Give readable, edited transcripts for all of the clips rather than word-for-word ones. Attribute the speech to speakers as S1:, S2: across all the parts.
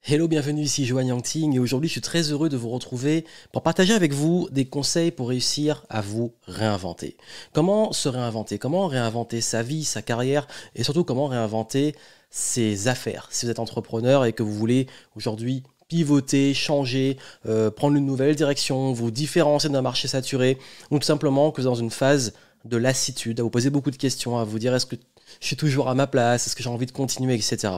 S1: Hello, bienvenue ici Joanne Yangting et aujourd'hui je suis très heureux de vous retrouver pour partager avec vous des conseils pour réussir à vous réinventer. Comment se réinventer? Comment réinventer sa vie, sa carrière et surtout comment réinventer ses affaires? Si vous êtes entrepreneur et que vous voulez aujourd'hui pivoter, changer, prendre une nouvelle direction, vous différencier d'un marché saturé ou tout simplement que vous êtes dans une phase de lassitude, à vous poser beaucoup de questions, à vous dire est-ce que je suis toujours à ma place, est-ce que j'ai envie de continuer, etc.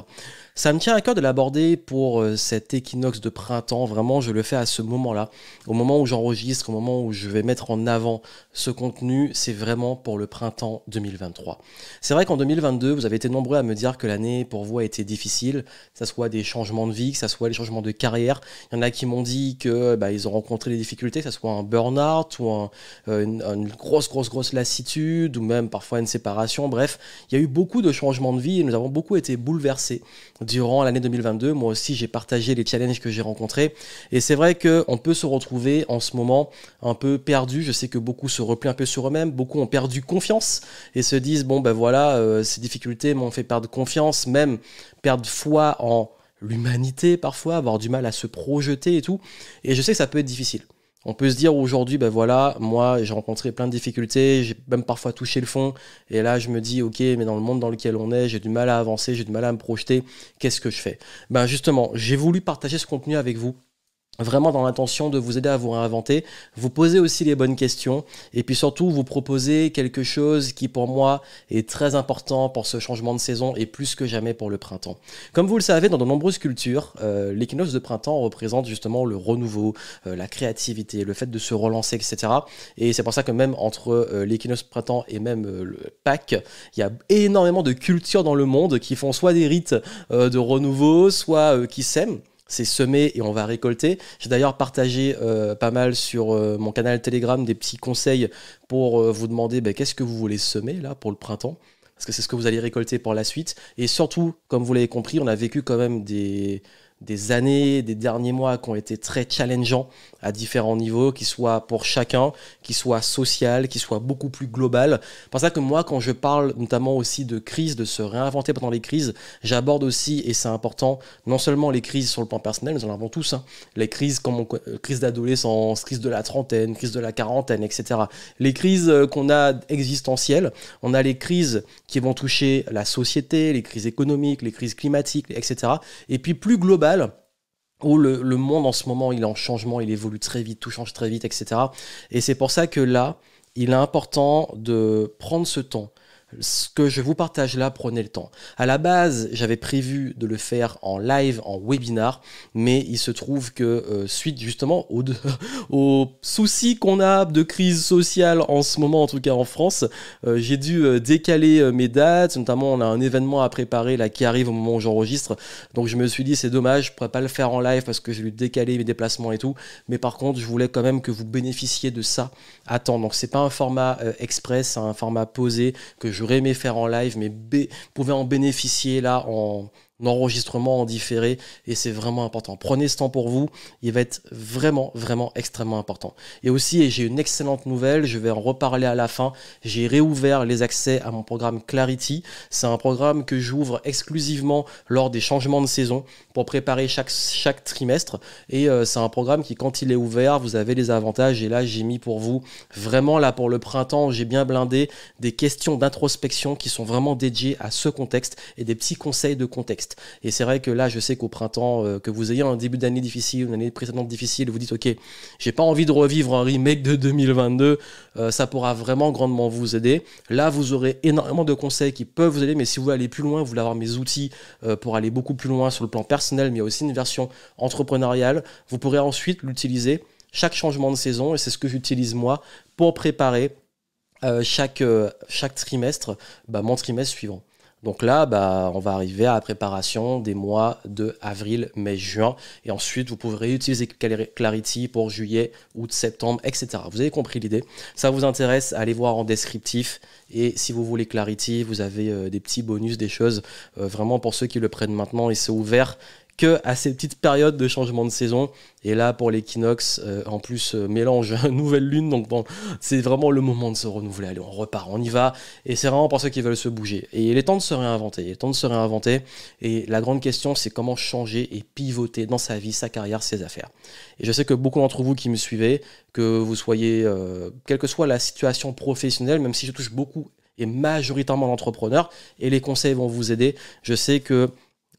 S1: Ça me tient à cœur de l'aborder pour cet équinoxe de printemps. Vraiment, je le fais à ce moment-là. Au moment où j'enregistre, au moment où je vais mettre en avant ce contenu, c'est vraiment pour le printemps 2023. C'est vrai qu'en 2022, vous avez été nombreux à me dire que l'année pour vous a été difficile, que ce soit des changements de vie, que ce soit des changements de carrière. Il y en a qui m'ont dit que ils ont rencontré des difficultés, que ce soit un burn-out ou une grosse lassitude ou même parfois une séparation. Bref, il y a eu beaucoup de changements de vie et nous avons beaucoup été bouleversés durant l'année 2022. Moi aussi, j'ai partagé les challenges que j'ai rencontrés. Et c'est vrai qu'on peut se retrouver en ce moment un peu perdu. Je sais que beaucoup se replient un peu sur eux-mêmes. Beaucoup ont perdu confiance et se disent, ces difficultés m'ont fait perdre confiance, même perdre foi en l'humanité parfois, avoir du mal à se projeter et tout. Et je sais que ça peut être difficile. On peut se dire aujourd'hui, moi j'ai rencontré plein de difficultés, j'ai même parfois touché le fond, et là je me dis, ok, mais dans le monde dans lequel on est, j'ai du mal à avancer, j'ai du mal à me projeter, qu'est-ce que je fais? Justement, j'ai voulu partager ce contenu avec vous. Vraiment dans l'intention de vous aider à vous réinventer, vous poser aussi les bonnes questions et puis surtout vous proposer quelque chose qui pour moi est très important pour ce changement de saison et plus que jamais pour le printemps. Comme vous le savez, dans de nombreuses cultures, l'équinoxe de printemps représente justement le renouveau, la créativité, le fait de se relancer, etc. Et c'est pour ça que même entre l'équinoxe de printemps et même le Pâques, il y a énormément de cultures dans le monde qui font soit des rites de renouveau, soit qui s'aiment. C'est semer et on va récolter. J'ai d'ailleurs partagé pas mal sur mon canal Telegram des petits conseils pour vous demander qu'est-ce que vous voulez semer là pour le printemps. Parce que c'est ce que vous allez récolter pour la suite. Et surtout, comme vous l'avez compris, on a vécu quand même des années, des derniers mois qui ont été très challengeants à différents niveaux, qui soient pour chacun, qui soient social, qui soient beaucoup plus global. C'est pour ça que moi, quand je parle notamment aussi de crise, de se réinventer pendant les crises, j'aborde aussi, et c'est important, non seulement les crises sur le plan personnel, nous en avons tous, hein, les crises comme crise d'adolescence, crise de la trentaine, crise de la quarantaine, etc. Les crises qu'on a existentielles, on a les crises qui vont toucher la société, les crises économiques, les crises climatiques, etc. Et puis plus global, où le monde en ce moment il est en changement, il évolue très vite, tout change très vite, etc. Et c'est pour ça que là, il est important de prendre ce temps. Ce que je vous partage là, prenez le temps. À la base, j'avais prévu de le faire en live, en webinar, mais il se trouve que suite justement aux soucis qu'on a de crise sociale en ce moment, en tout cas en France, j'ai dû décaler mes dates. Notamment, on a un événement à préparer là qui arrive au moment où j'enregistre. Donc je me suis dit, c'est dommage, je pourrais pas le faire en live parce que j'ai dû décaler mes déplacements et tout. Mais par contre, je voulais quand même que vous bénéficiez de ça à temps. Donc c'est pas un format express, c'est un format posé que j'aurais aimé faire en live, mais vous pouvez en bénéficier là en enregistrement, en différé, et c'est vraiment important. Prenez ce temps pour vous, il va être vraiment extrêmement important. Et aussi, et j'ai une excellente nouvelle, je vais en reparler à la fin, j'ai réouvert les accès à mon programme Clarity. C'est un programme que j'ouvre exclusivement lors des changements de saison pour préparer chaque trimestre, et c'est un programme qui, quand il est ouvert, vous avez les avantages, et là, j'ai mis pour vous, vraiment là pour le printemps, j'ai bien blindé des questions d'introspection qui sont vraiment dédiées à ce contexte, et des petits conseils de contexte. Et c'est vrai que là, je sais qu'au printemps, que vous ayez un début d'année difficile, une année précédente difficile, vous dites, ok, j'ai pas envie de revivre un remake de 2022, ça pourra vraiment grandement vous aider. Là, vous aurez énormément de conseils qui peuvent vous aider, mais si vous voulez aller plus loin, vous voulez avoir mes outils pour aller beaucoup plus loin sur le plan personnel, mais il y a aussi une version entrepreneuriale, vous pourrez ensuite l'utiliser chaque changement de saison, et c'est ce que j'utilise moi pour préparer chaque trimestre, mon trimestre suivant. Donc là, on va arriver à la préparation des mois de avril, mai, juin. Et ensuite, vous pourrez utiliser Clarity pour juillet, août, septembre, etc. Vous avez compris l'idée. Ça vous intéresse, allez voir en descriptif. Et si vous voulez Clarity, vous avez des petits bonus, des choses vraiment pour ceux qui le prennent maintenant. Et c'est ouvert que à ces petites périodes de changement de saison. Et là, pour l'équinoxe, en plus, mélange nouvelle lune. Donc bon, c'est vraiment le moment de se renouveler. Allez, on repart, on y va. Et c'est vraiment pour ceux qui veulent se bouger. Et il est temps de se réinventer. Il est temps de se réinventer. Et la grande question, c'est comment changer et pivoter dans sa vie, sa carrière, ses affaires. Et je sais que beaucoup d'entre vous qui me suivez, que vous soyez, quelle que soit la situation professionnelle, même si je touche beaucoup et majoritairement d'entrepreneurs, et les conseils vont vous aider. Je sais que,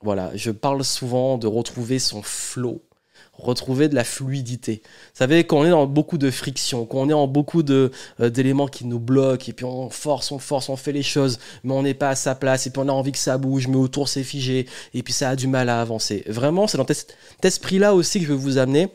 S1: voilà, je parle souvent de retrouver son flow, retrouver de la fluidité. Vous savez, quand on est dans beaucoup de friction, quand on est en beaucoup d'éléments qui nous bloquent, et puis on force, on fait les choses, mais on n'est pas à sa place, et puis on a envie que ça bouge, mais autour c'est figé, et puis ça a du mal à avancer. Vraiment, c'est dans cet esprit-là aussi que je veux vous amener.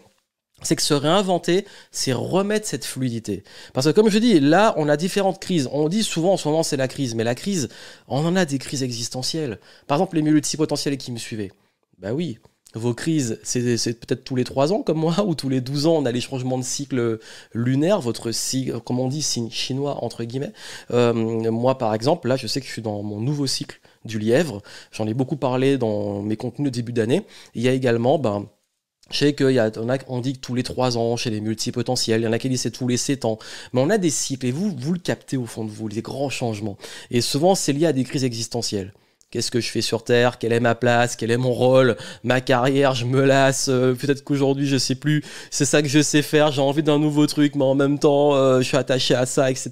S1: C'est que se réinventer, c'est remettre cette fluidité. Parce que comme je dis, là, on a différentes crises. On dit souvent en ce moment, c'est la crise. Mais la crise, on en a des crises existentielles. Par exemple, les multipotentiels qui me suivaient. Bah oui, vos crises, c'est peut-être tous les 3 ans comme moi, ou tous les 12 ans, on a les changements de cycle lunaire, votre cycle, comme on dit, signe chinois, entre guillemets. Moi, par exemple, là, je sais que je suis dans mon nouveau cycle du lièvre. J'en ai beaucoup parlé dans mes contenus de début d'année. Il y a également... je sais qu'on dit que tous les 3 ans chez les multipotentiels, il y en a qui disent c'est tous les 7 ans. Mais on a des cycles et vous le captez au fond de vous, les grands changements. Et souvent, c'est lié à des crises existentielles. Qu'est-ce que je fais sur Terre? Quelle est ma place? Quel est mon rôle? Ma carrière, je me lasse. Peut-être qu'aujourd'hui, je sais plus. C'est ça que je sais faire. J'ai envie d'un nouveau truc, mais en même temps, je suis attaché à ça, etc.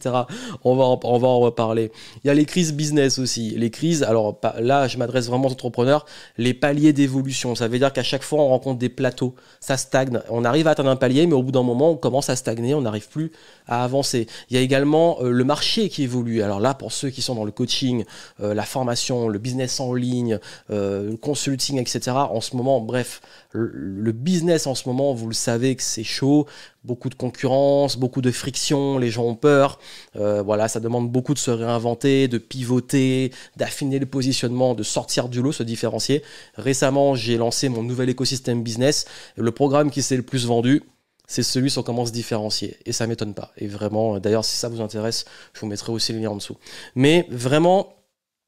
S1: On va en reparler. Il y a les crises business aussi. Les crises, alors là, je m'adresse vraiment aux entrepreneurs. Les paliers d'évolution. Ça veut dire qu'à chaque fois, on rencontre des plateaux. Ça stagne. On arrive à atteindre un palier, mais au bout d'un moment, on commence à stagner. On n'arrive plus à avancer. Il y a également le marché qui évolue. Alors là, pour ceux qui sont dans le coaching, la formation, le business en ligne, le consulting, etc. En ce moment, bref, le business en ce moment, vous le savez que c'est chaud, beaucoup de concurrence, beaucoup de friction, les gens ont peur. Voilà, ça demande beaucoup de se réinventer, de pivoter, d'affiner le positionnement, de sortir du lot, se différencier. Récemment, j'ai lancé mon nouvel écosystème business. Le programme qui s'est le plus vendu, c'est celui sur comment se différencier. Et ça ne m'étonne pas. Et vraiment, d'ailleurs, si ça vous intéresse, je vous mettrai aussi le lien en dessous. Mais vraiment,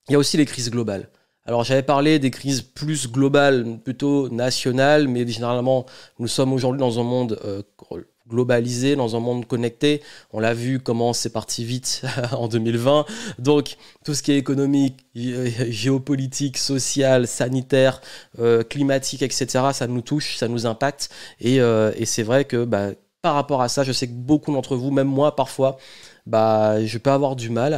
S1: il y a aussi les crises globales. Alors j'avais parlé des crises plus globales, plutôt nationales, mais généralement nous sommes aujourd'hui dans un monde globalisé, dans un monde connecté. On l'a vu comment c'est parti vite en 2020. Donc tout ce qui est économique, géopolitique, social, sanitaire, climatique, etc., ça nous touche, ça nous impacte. Et c'est vrai que par rapport à ça, je sais que beaucoup d'entre vous, même moi parfois, je peux avoir du mal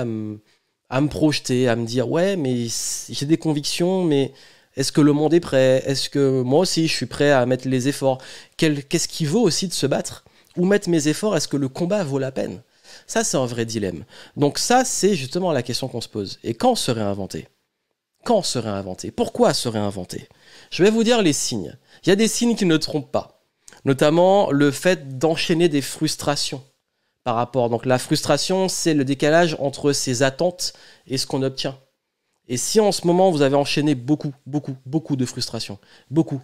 S1: à me projeter, à me dire ouais mais j'ai des convictions, mais est-ce que le monde est prêt? Est-ce que moi aussi je suis prêt à mettre les efforts? Qu'est-ce qui vaut aussi de se battre? Où mettre mes efforts? Est-ce que le combat vaut la peine? Ça c'est un vrai dilemme. Donc ça c'est justement la question qu'on se pose. Et quand se réinventer? Quand se réinventer? Pourquoi se réinventer? Je vais vous dire les signes. Il y a des signes qui ne trompent pas. Notamment le fait d'enchaîner des frustrations. Par rapport. Donc la frustration, c'est le décalage entre ses attentes et ce qu'on obtient. Et si en ce moment, vous avez enchaîné beaucoup de frustrations, beaucoup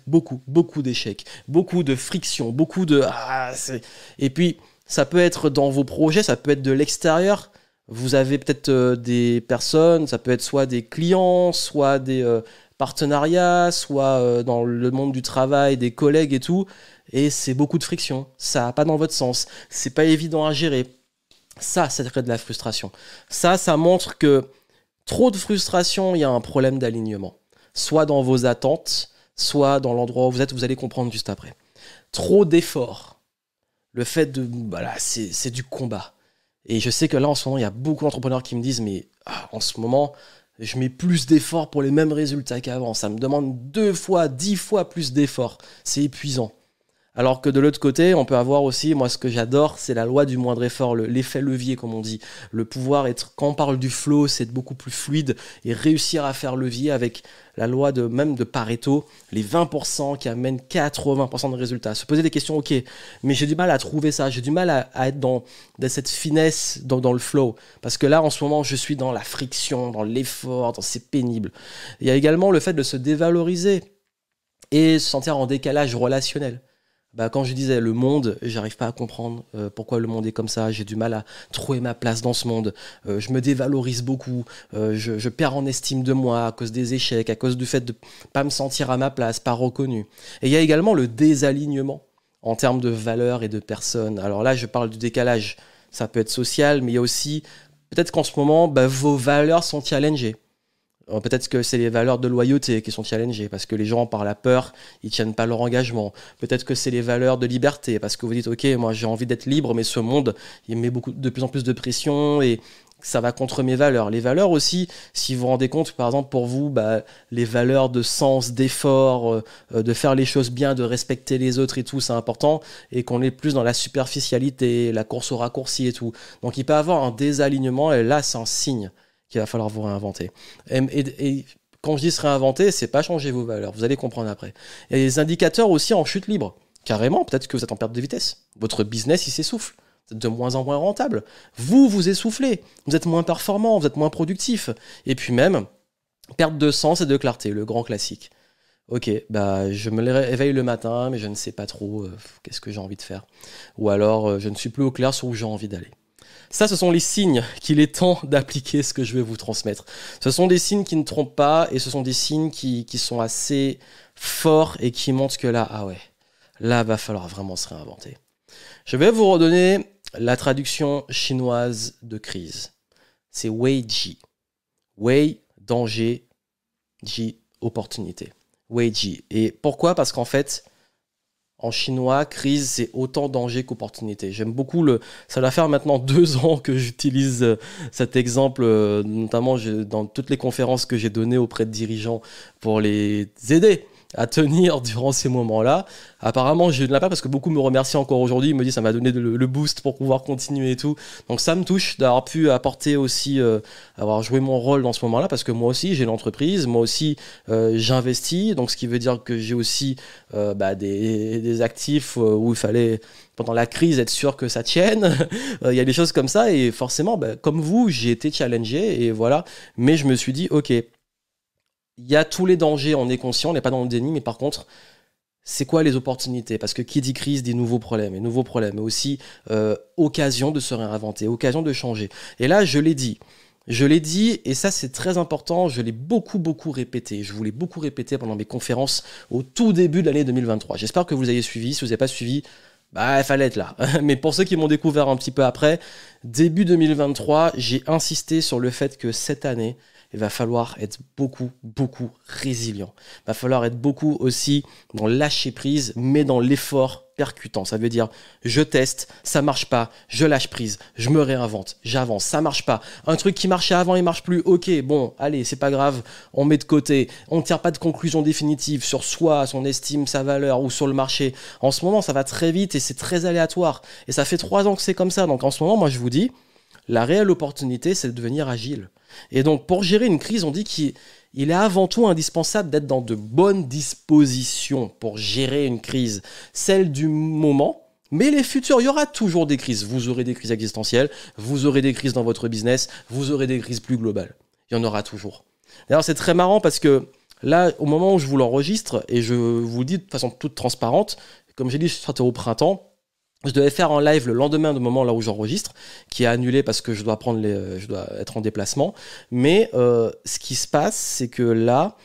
S1: d'échecs, beaucoup de frictions, beaucoup de... Et puis, ça peut être dans vos projets, ça peut être de l'extérieur. Vous avez peut-être des personnes, ça peut être soit des clients, soit des partenariats, soit dans le monde du travail, des collègues et tout. Et c'est beaucoup de friction, ça va pas dans votre sens, c'est pas évident à gérer. Ça crée de la frustration. Ça montre que trop de frustration, il y a un problème d'alignement. Soit dans vos attentes, soit dans l'endroit où vous êtes, vous allez comprendre juste après. Trop d'efforts. Le fait de... c'est du combat. Et je sais que là, en ce moment, il y a beaucoup d'entrepreneurs qui me disent, mais en ce moment, je mets plus d'efforts pour les mêmes résultats qu'avant. Ça me demande 2 fois, 10 fois plus d'efforts. C'est épuisant. Alors que de l'autre côté, on peut avoir aussi, moi ce que j'adore, c'est la loi du moindre effort, l'effet levier comme on dit. Le pouvoir être, quand on parle du flow, c'est être beaucoup plus fluide et réussir à faire levier avec la loi même de Pareto, les 20% qui amènent 80% de résultats. Se poser des questions, ok, mais j'ai du mal à trouver ça, j'ai du mal à être dans cette finesse, dans le flow. Parce que là, en ce moment, je suis dans la friction, dans l'effort, c'est pénible. Il y a également le fait de se dévaloriser et se sentir en décalage relationnel. Bah, quand je disais le monde, j'arrive pas à comprendre pourquoi le monde est comme ça. J'ai du mal à trouver ma place dans ce monde. Je me dévalorise beaucoup. Je perds en estime de moi à cause des échecs, à cause du fait de pas me sentir à ma place, pas reconnu. Et il y a également le désalignement en termes de valeurs et de personnes. Alors là, je parle du décalage. Ça peut être social, mais il y a aussi peut-être qu'en ce moment, bah, vos valeurs sont challengées. Peut-être que c'est les valeurs de loyauté qui sont challengées parce que les gens, par la peur, ils tiennent pas leur engagement. Peut-être que c'est les valeurs de liberté parce que vous dites, ok, moi j'ai envie d'être libre, mais ce monde, il me met de plus en plus de pression et ça va contre mes valeurs. Les valeurs aussi, si vous vous rendez compte, par exemple pour vous, bah, les valeurs de sens, d'effort, de faire les choses bien, de respecter les autres et tout, c'est important et qu'on est plus dans la superficialité, la course au raccourci et tout. Donc il peut y avoir un désalignement et là c'est un signe qu'il va falloir vous réinventer. Et quand je dis se réinventer, c'est pas changer vos valeurs, vous allez comprendre après. Il y a des indicateurs aussi en chute libre. Carrément, peut-être que vous êtes en perte de vitesse. Votre business, il s'essouffle. Vous êtes de moins en moins rentable. Vous, vous essoufflez. Vous êtes moins performant, vous êtes moins productif. Et puis même, perte de sens et de clarté, le grand classique. Ok, bah je me réveille le matin, mais je ne sais pas trop qu'est-ce que j'ai envie de faire. Ou alors, je ne suis plus au clair sur où j'ai envie d'aller. Ça, ce sont les signes qu'il est temps d'appliquer ce que je vais vous transmettre. Ce sont des signes qui ne trompent pas et ce sont des signes qui sont assez forts et qui montrent que là, ah ouais, là, va falloir vraiment se réinventer. Je vais vous redonner la traduction chinoise de crise. C'est Wei Ji. Wei, danger, Ji, opportunité. Wei Ji. Et pourquoi? Parce qu'en fait, en chinois, crise, c'est autant danger qu'opportunité. J'aime beaucoup ça doit faire maintenant 2 ans que j'utilise cet exemple, notamment dans toutes les conférences que j'ai données auprès de dirigeants pour les aider à tenir durant ces moments-là. Apparemment, je ne l'ai pas parce que beaucoup me remercient encore aujourd'hui. Ils me disent ça m'a donné le boost pour pouvoir continuer et tout. Donc ça me touche d'avoir pu apporter aussi, avoir joué mon rôle dans ce moment-là parce que moi aussi, j'ai l'entreprise. Moi aussi, j'investis. Donc ce qui veut dire que j'ai aussi des actifs où il fallait, pendant la crise, être sûr que ça tienne. Il y a des choses comme ça. Et forcément, comme vous, j'ai été challengé. Et voilà. Mais je me suis dit, ok, il y a tous les dangers, on est conscient, on n'est pas dans le déni, mais par contre, c'est quoi les opportunités? Parce que qui dit crise dit nouveaux problèmes, mais aussi occasion de se réinventer, occasion de changer. Et là, je l'ai dit, et ça c'est très important, je l'ai beaucoup répété, je vous l'ai beaucoup répété pendant mes conférences au tout début de l'année 2023. J'espère que vous avez suivi, si vous n'avez pas suivi, il fallait être là. Mais pour ceux qui m'ont découvert un petit peu après, début 2023, j'ai insisté sur le fait que cette année, il va falloir être beaucoup résilient. Il va falloir être beaucoup aussi dans le lâcher prise, mais dans l'effort percutant. Ça veut dire, je teste, ça marche pas, je lâche prise, je me réinvente, j'avance, ça marche pas. Un truc qui marchait avant, il marche plus. Ok, bon, allez, c'est pas grave, on met de côté. On ne tire pas de conclusion définitive sur soi, son estime, sa valeur ou sur le marché. En ce moment, ça va très vite et c'est très aléatoire. Et ça fait 3 ans que c'est comme ça. Donc en ce moment, moi, je vous dis, la réelle opportunité, c'est de devenir agile. Et donc, pour gérer une crise, on dit qu'il est avant tout indispensable d'être dans de bonnes dispositions pour gérer une crise, celle du moment, mais les futures, il y aura toujours des crises. Vous aurez des crises existentielles, vous aurez des crises dans votre business, vous aurez des crises plus globales. Il y en aura toujours. D'ailleurs, c'est très marrant parce que là, au moment où je vous l'enregistre, et je vous le dis de façon toute transparente, comme j'ai dit, c'était au printemps, je devais faire un live le lendemain du moment là où j'enregistre, qui est annulé parce que je dois être en déplacement. Mais ce qui se passe, c'est que là,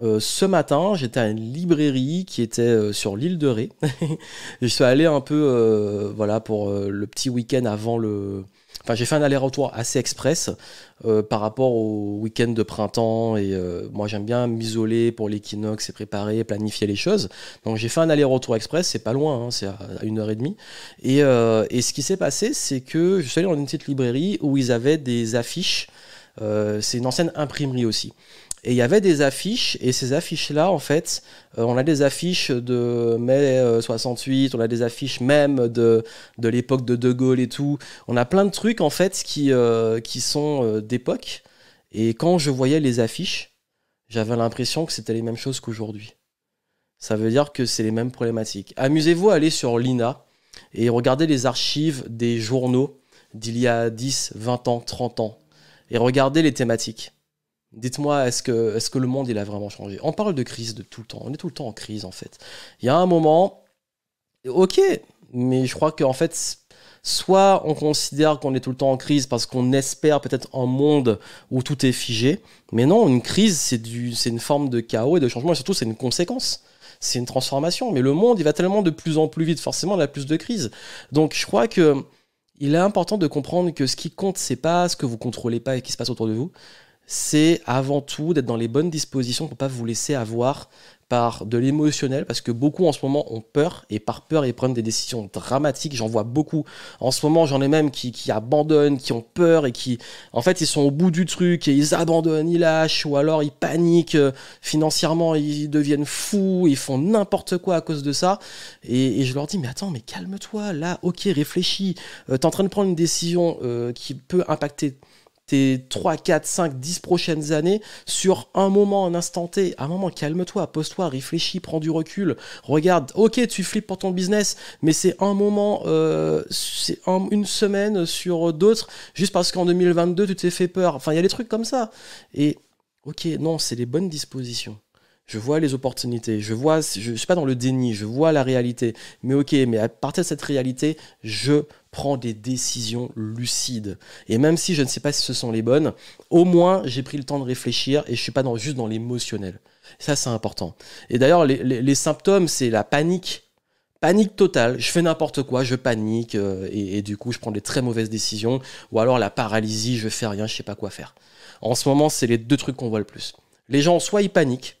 S1: ce matin, j'étais à une librairie qui était sur l'île de Ré. Je suis allé un peu, pour le petit week-end avant le. Enfin, j'ai fait un aller-retour assez express par rapport au week-end de printemps et moi j'aime bien m'isoler pour l'équinoxe et préparer, planifier les choses. Donc j'ai fait un aller-retour express, c'est pas loin, hein, c'est à 1h30. Et ce qui s'est passé, c'est que je suis allé dans une petite librairie où ils avaient des affiches. C'est une ancienne imprimerie aussi. Et il y avait des affiches, et ces affiches-là, en fait, on a des affiches de mai 68, on a des affiches même de l'époque de Gaulle et tout. On a plein de trucs, en fait, qui sont d'époque. Et quand je voyais les affiches, j'avais l'impression que c'était les mêmes choses qu'aujourd'hui. Ça veut dire que c'est les mêmes problématiques. Amusez-vous à aller sur l'INA et regardez les archives des journaux d'il y a 10, 20 ans, 30 ans. Et regardez les thématiques. Dites-moi, est-ce que le monde il a vraiment changé? On parle de crise de tout le temps. On est tout le temps en crise en fait. Il y a un moment, Ok, mais je crois qu'en fait, soit on considère qu'on est tout le temps en crise parce qu'on espère peut-être un monde où tout est figé, mais non, une crise, c'est une forme de chaos et de changement, et surtout c'est une conséquence. C'est une transformation, mais le monde, il va tellement de plus en plus vite, forcément, il y a plus de crises. Donc je crois que il est important de comprendre que ce qui compte, c'est pas ce que vous contrôlez pas et qui se passe autour de vous, c'est avant tout d'être dans les bonnes dispositions pour pas vous laisser avoir par de l'émotionnel, parce que beaucoup en ce moment ont peur, et par peur ils prennent des décisions dramatiques. J'en vois beaucoup en ce moment, j'en ai même qui abandonnent, qui ont peur et qui en fait ils sont au bout du truc et ils abandonnent, ils lâchent, ou alors ils paniquent financièrement, ils deviennent fous, ils font n'importe quoi à cause de ça, et je leur dis mais attends, mais calme-toi là, ok, réfléchis, t'es en train de prendre une décision qui peut impacter tes 3, 4, 5, 10 prochaines années sur un moment, un instant T. À un moment, calme-toi, pose-toi, réfléchis, prends du recul. Regarde, ok, tu flippes pour ton business, mais c'est un moment, une semaine sur d'autres, juste parce qu'en 2022, tu t'es fait peur. Enfin, il y a des trucs comme ça. Et ok, non, c'est les bonnes dispositions. Je vois les opportunités, je suis pas dans le déni, je vois la réalité. Mais ok, mais à partir de cette réalité, je prends des décisions lucides. Et même si je ne sais pas si ce sont les bonnes, au moins j'ai pris le temps de réfléchir et je suis pas juste dans l'émotionnel. Ça, c'est important. Et d'ailleurs, les symptômes, c'est la panique. Panique totale, je fais n'importe quoi, je panique et du coup je prends des très mauvaises décisions, ou alors la paralysie, je fais rien, je sais pas quoi faire. En ce moment, c'est les deux trucs qu'on voit le plus. Les gens, soit ils paniquent,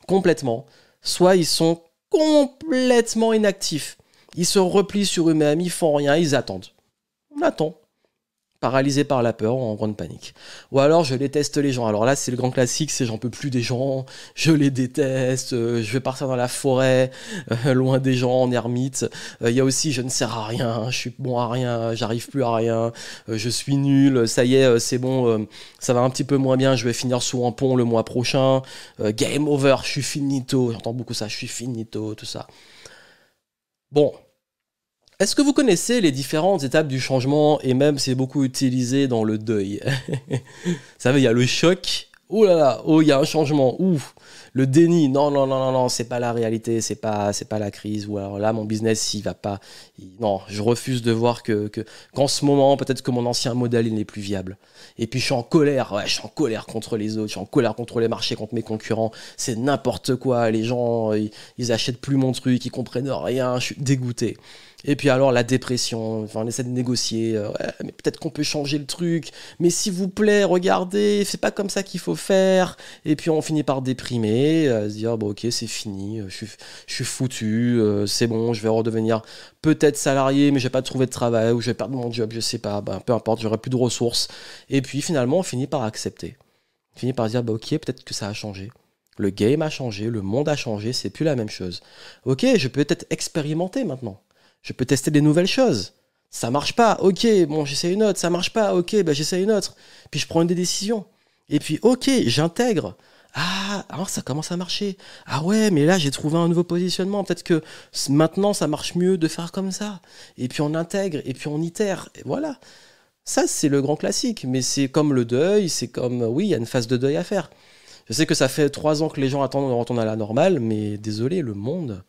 S1: complètement, soit ils sont complètement inactifs. Ils se replient sur eux-mêmes, ils font rien, ils attendent. On attend. Paralysé par la peur ou en grande panique. Ou alors je déteste les gens. Alors là, c'est le grand classique, c'est j'en peux plus des gens, je les déteste, je vais partir dans la forêt, loin des gens, en ermite. Il y a aussi je ne sers à rien, je suis bon à rien, j'arrive plus à rien, je suis nul, ça y est, c'est bon, ça va un petit peu moins bien, je vais finir sous un pont le mois prochain, game over, je suis finito, j'entends beaucoup ça, je suis finito, tout ça. Bon, est-ce que vous connaissez les différentes étapes du changement, et même c'est beaucoup utilisé dans le deuil? Vous savez, il y a le choc. Oh là là, oh, il y a un changement. Ouf. Le déni. Non, non, non, non, non, c'est pas la réalité, c'est pas la crise. Ou alors là, mon business, il va pas. Non, je refuse de voir qu'en ce moment, peut-être que mon ancien modèle, il n'est plus viable. Et puis je suis en colère. Ouais, je suis en colère contre les autres. Je suis en colère contre les marchés, contre mes concurrents. C'est n'importe quoi. Les gens, ils achètent plus mon truc, ils comprennent rien. Je suis dégoûté. Et puis alors la dépression, enfin, on essaie de négocier, ouais, mais peut-être qu'on peut changer le truc, mais s'il vous plaît, regardez, c'est pas comme ça qu'il faut faire. Et puis on finit par déprimer, se dire, bon ok, c'est fini, je suis foutu, c'est bon, je vais redevenir peut-être salarié, mais je vais pas trouver de travail, ou je vais perdre mon job, je sais pas, ben, peu importe, j'aurai plus de ressources. Et puis finalement, on finit par accepter. On finit par se dire, bah ok, peut-être que ça a changé. Le game a changé, le monde a changé, c'est plus la même chose. Ok, je peux peut-être expérimenter maintenant. Je peux tester des nouvelles choses. Ça marche pas, ok, bon, j'essaie une autre. Ça marche pas, ok, bah, j'essaie une autre. Puis je prends des décisions. Et puis, ok, j'intègre. Ah, alors ça commence à marcher. Ah ouais, mais là, j'ai trouvé un nouveau positionnement. Peut-être que maintenant, ça marche mieux de faire comme ça. Et puis on intègre, et puis on itère. Et voilà. Ça, c'est le grand classique. Mais c'est comme le deuil, c'est comme, oui, il y a une phase de deuil à faire. Je sais que ça fait 3 ans que les gens attendent de retourner à la normale, mais désolé, le monde,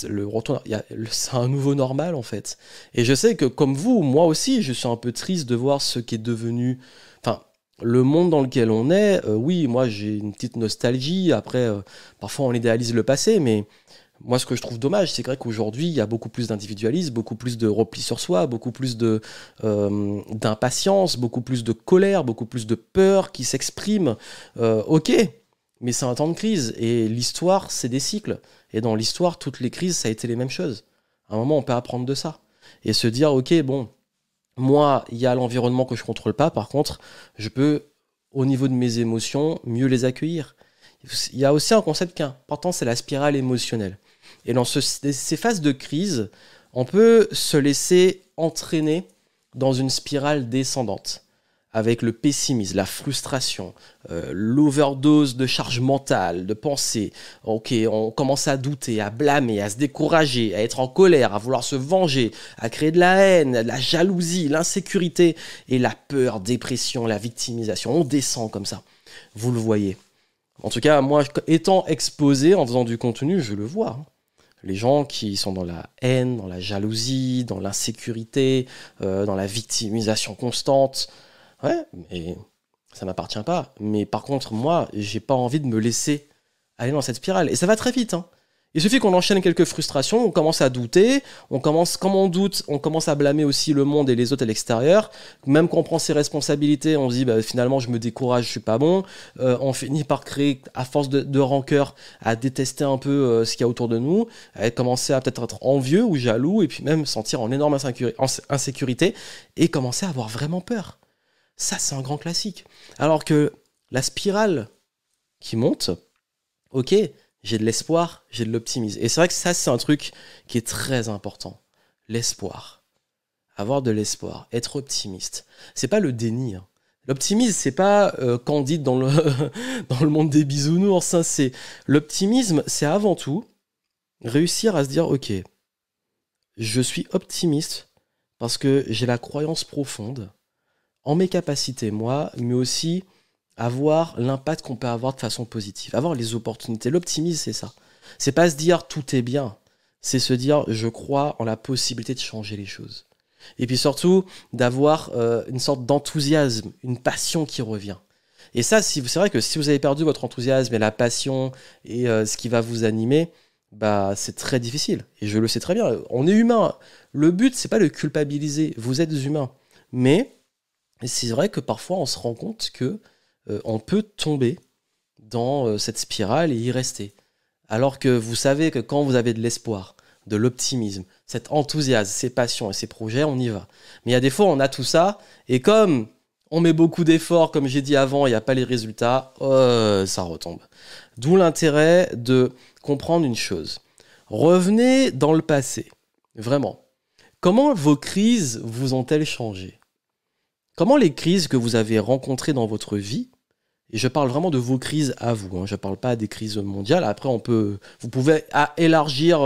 S1: le retour, c'est un nouveau normal en fait. Et je sais que comme vous, moi aussi, je suis un peu triste de voir ce qui est devenu, enfin, le monde dans lequel on est. Oui, moi j'ai une petite nostalgie. Après, parfois on idéalise le passé, mais moi ce que je trouve dommage, c'est vrai qu'aujourd'hui il y a beaucoup plus d'individualisme, beaucoup plus de repli sur soi, beaucoup plus d'impatience, beaucoup plus de colère, beaucoup plus de peur qui s'exprime. Ok. Mais c'est un temps de crise et l'histoire, c'est des cycles. Et dans l'histoire, toutes les crises, ça a été les mêmes choses. À un moment, on peut apprendre de ça. Et se dire, ok, bon, moi, il y a l'environnement que je contrôle pas. Par contre, je peux, au niveau de mes émotions, mieux les accueillir. Il y a aussi un concept qui est important, c'est la spirale émotionnelle. Et dans ces phases de crise, on peut se laisser entraîner dans une spirale descendante, avec le pessimisme, la frustration, l'overdose de charge mentale, de pensée. Ok, on commence à douter, à blâmer, à se décourager, à être en colère, à vouloir se venger, à créer de la haine, de la jalousie, l'insécurité et la peur, dépression, la victimisation. On descend comme ça. Vous le voyez. En tout cas, moi, étant exposé en faisant du contenu, je le vois. Hein. Les gens qui sont dans la haine, dans la jalousie, dans l'insécurité, dans la victimisation constante. Ouais, mais ça m'appartient pas. Mais par contre, moi, j'ai pas envie de me laisser aller dans cette spirale. Et ça va très vite, hein. Il suffit qu'on enchaîne quelques frustrations, on commence à douter, comme on doute, on commence à blâmer aussi le monde et les autres à l'extérieur. Même quand on prend ses responsabilités, on se dit bah, finalement je me décourage, je suis pas bon. On finit par créer, à force de rancœur, à détester un peu ce qu'il y a autour de nous, à commencer à peut-être être envieux ou jaloux, et puis même sentir en énorme insécurité, et commencer à avoir vraiment peur. Ça, c'est un grand classique. Alors que la spirale qui monte, ok, j'ai de l'espoir, j'ai de l'optimisme. Et c'est vrai que ça, c'est un truc qui est très important. L'espoir. Avoir de l'espoir. Être optimiste. C'est pas le déni, hein. L'optimisme, c'est pas Candide dans le, dans le monde des bisounours, hein. L'optimisme, c'est avant tout réussir à se dire, ok, je suis optimiste parce que j'ai la croyance profonde en mes capacités, moi, mais aussi avoir l'impact qu'on peut avoir de façon positive, avoir les opportunités. L'optimisme, c'est ça. C'est pas se dire tout est bien, c'est se dire je crois en la possibilité de changer les choses. Et puis surtout, d'avoir une sorte d'enthousiasme, une passion qui revient. Et ça, c'est vrai que si vous avez perdu votre enthousiasme et la passion et ce qui va vous animer, bah, c'est très difficile. Et je le sais très bien. On est humain. Le but, c'est pas de culpabiliser. Vous êtes humain. Mais c'est vrai que parfois, on se rend compte que on peut tomber dans cette spirale et y rester. Alors que vous savez que quand vous avez de l'espoir, de l'optimisme, cet enthousiasme, ces passions et ces projets, on y va. Mais il y a des fois, on a tout ça, et comme on met beaucoup d'efforts, comme j'ai dit avant, il n'y a pas les résultats, ça retombe. D'où l'intérêt de comprendre une chose. Revenez dans le passé, vraiment. Comment vos crises vous ont-elles changé ? Comment les crises que vous avez rencontrées dans votre vie, et je parle vraiment de vos crises à vous, hein, je ne parle pas des crises mondiales, après vous pouvez élargir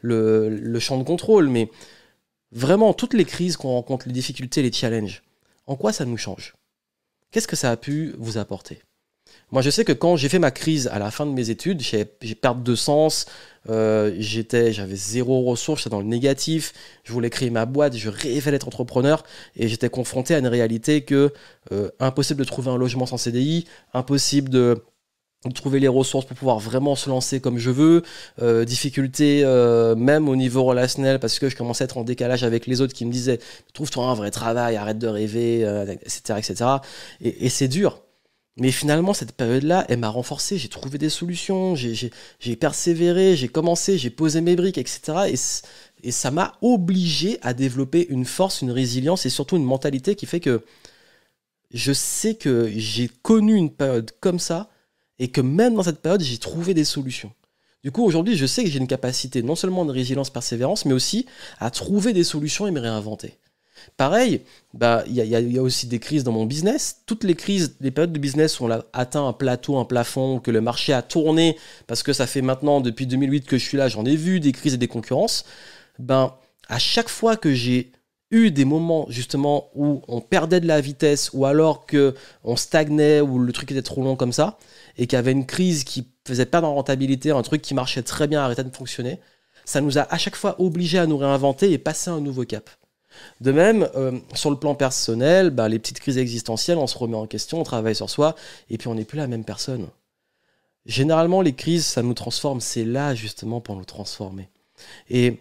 S1: le champ de contrôle, mais vraiment toutes les crises qu'on rencontre, les difficultés, les challenges, en quoi ça nous change ? Qu'est-ce que ça a pu vous apporter ? Moi, je sais que quand j'ai fait ma crise à la fin de mes études, j'ai perdu de sens, j'avais zéro ressource, j'étais dans le négatif, je voulais créer ma boîte, je rêvais d'être entrepreneur, et j'étais confronté à une réalité que impossible de trouver un logement sans CDI, impossible de trouver les ressources pour pouvoir vraiment se lancer comme je veux, difficulté même au niveau relationnel parce que je commençais à être en décalage avec les autres qui me disaient trouve-toi un vrai travail, arrête de rêver, etc. etc. Et c'est dur. Mais finalement, cette période-là, elle m'a renforcé, j'ai trouvé des solutions, j'ai persévéré, j'ai commencé, j'ai posé mes briques, etc. Et ça m'a obligé à développer une force, une résilience et surtout une mentalité qui fait que je sais que j'ai connu une période comme ça et que même dans cette période, j'ai trouvé des solutions. Du coup, aujourd'hui, je sais que j'ai une capacité non seulement de résilience, persévérance, mais aussi à trouver des solutions et me réinventer. Pareil, bah, y a aussi des crises dans mon business. Toutes les crises, les périodes de business où on a atteint un plateau, un plafond, que le marché a tourné, parce que ça fait maintenant depuis 2008 que je suis là, j'en ai vu des crises et des concurrences. Ben, à chaque fois que j'ai eu des moments justement où on perdait de la vitesse, ou alors qu'on stagnait, ou le truc était trop long comme ça, et qu'il y avait une crise qui faisait perdre en rentabilité, un truc qui marchait très bien arrêtait de fonctionner, ça nous a à chaque fois obligés à nous réinventer et passer un nouveau cap. De même, sur le plan personnel, bah, les petites crises existentielles, on se remet en question, on travaille sur soi, et puis on n'est plus la même personne. Généralement, les crises, ça nous transforme, c'est là justement pour nous transformer. Et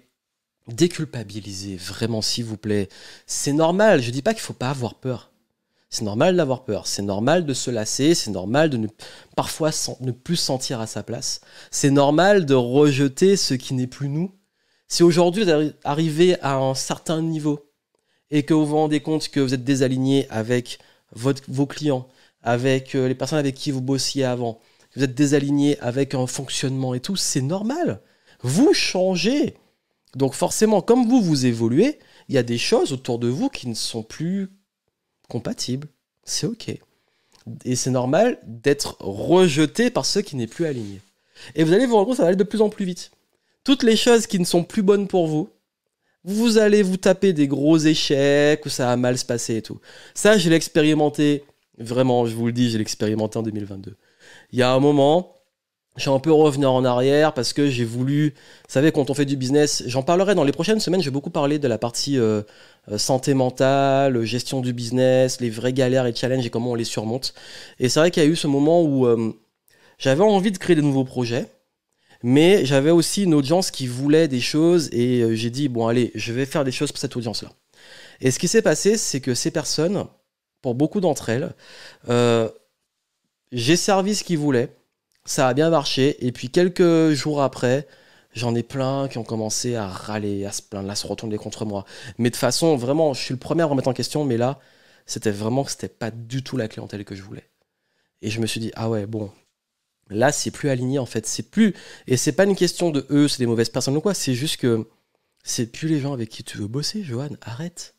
S1: déculpabiliser, vraiment, s'il vous plaît, c'est normal, je ne dis pas qu'il ne faut pas avoir peur. C'est normal d'avoir peur, c'est normal de se lasser, c'est normal de parfois ne plus se sentir à sa place. C'est normal de rejeter ce qui n'est plus nous. Si aujourd'hui vous arrivez à un certain niveau, et que vous vous rendez compte que vous êtes désaligné avec vos clients, avec les personnes avec qui vous bossiez avant, que vous êtes désaligné avec un fonctionnement et tout, c'est normal. Vous changez. Donc forcément, comme vous évoluez, il y a des choses autour de vous qui ne sont plus compatibles. C'est OK. Et c'est normal d'être rejeté par ceux qui n'est plus alignés. Et vous allez vous rendre compte que ça va aller de plus en plus vite. Toutes les choses qui ne sont plus bonnes pour vous, vous allez vous taper des gros échecs où ça va mal se passer et tout. Ça, je l'ai expérimenté, vraiment, je vous le dis, je l'ai expérimenté en 2022. Il y a un moment, Je suis un peu revenu en arrière parce que j'ai voulu, vous savez, quand on fait du business, j'en parlerai dans les prochaines semaines, je vais beaucoup parler de la partie santé mentale, gestion du business, les vraies galères et challenges et comment on les surmonte. Et c'est vrai qu'il y a eu ce moment où j'avais envie de créer de nouveaux projets, mais j'avais aussi une audience qui voulait des choses et j'ai dit, bon allez, je vais faire des choses pour cette audience-là. Et ce qui s'est passé, c'est que ces personnes, pour beaucoup d'entre elles, euh, j'ai servi ce qu'ils voulaient. Ça a bien marché. Et puis quelques jours après, j'en ai plein qui ont commencé à râler, à se plaindre, à se retourner contre moi. Mais de façon, vraiment, je suis le premier à remettre en question. Mais là, c'était vraiment que c'était pas du tout la clientèle que je voulais. Et je me suis dit, ah ouais, bon, là, c'est plus aligné en fait. C'est plus. Et c'est pas une question de eux, c'est des mauvaises personnes ou quoi. C'est juste que c'est plus les gens avec qui tu veux bosser, Johan. Arrête.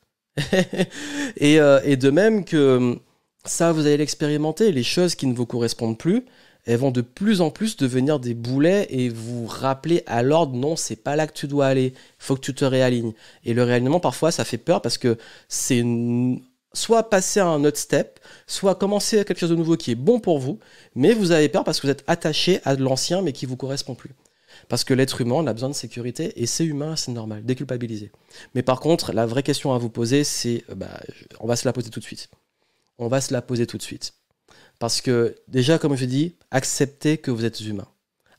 S1: Et de même que ça, vous allez l'expérimenter. Les choses qui ne vous correspondent plus, elles vont de plus en plus devenir des boulets et vous rappeler à l'ordre, non, c'est pas là que tu dois aller, il faut que tu te réalignes. Et le réalignement, parfois, ça fait peur parce que c'est soit passer à un autre step, soit commencer à quelque chose de nouveau qui est bon pour vous, mais vous avez peur parce que vous êtes attaché à de l'ancien mais qui vous correspond plus. Parce que l'être humain, on a besoin de sécurité et c'est humain, c'est normal, déculpabiliser. Mais par contre, la vraie question à vous poser, c'est, on va se la poser tout de suite. On va se la poser tout de suite. Parce que déjà, comme je dis, acceptez que vous êtes humain.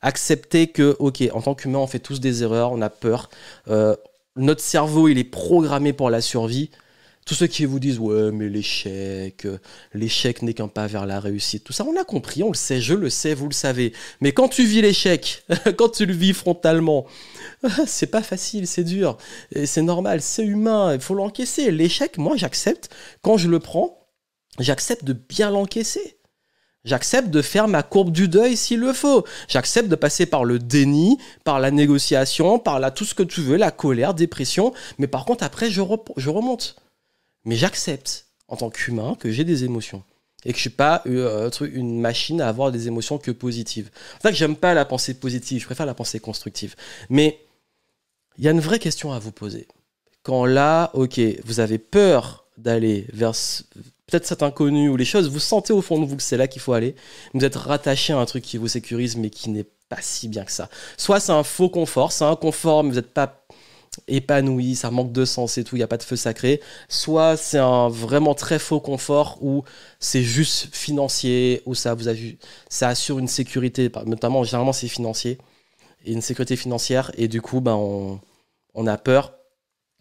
S1: Acceptez que, ok, en tant qu'humain, on fait tous des erreurs, on a peur. Notre cerveau, il est programmé pour la survie. Tous ceux qui vous disent, ouais, mais l'échec n'est qu'un pas vers la réussite. Tout ça, on l'a compris, on le sait, je le sais, vous le savez. Mais quand tu vis l'échec, quand tu le vis frontalement, c'est pas facile, c'est dur. Et c'est normal, c'est humain, il faut l'encaisser. L'échec, moi, j'accepte. Quand je le prends, j'accepte de bien l'encaisser. J'accepte de faire ma courbe du deuil s'il le faut. J'accepte de passer par le déni, par la négociation, par tout ce que tu veux, la colère, dépression. Mais par contre, après, je remonte. Mais j'accepte, en tant qu'humain, que j'ai des émotions. Et que je suis pas une machine à avoir des émotions que positives. C'est pour ça que j'aime pas la pensée positive, je préfère la pensée constructive. Mais il y a une vraie question à vous poser. Quand là, ok, vous avez peur d'aller vers peut-être cet inconnu ou les choses, vous sentez au fond de vous que c'est là qu'il faut aller, vous êtes rattaché à un truc qui vous sécurise mais qui n'est pas si bien que ça. Soit c'est un faux confort, c'est un confort mais vous n'êtes pas épanoui, ça manque de sens et tout, il n'y a pas de feu sacré. Soit c'est un vraiment très faux confort où c'est juste financier, où ça assure une sécurité, notamment généralement c'est financier, et une sécurité financière, et du coup on a peur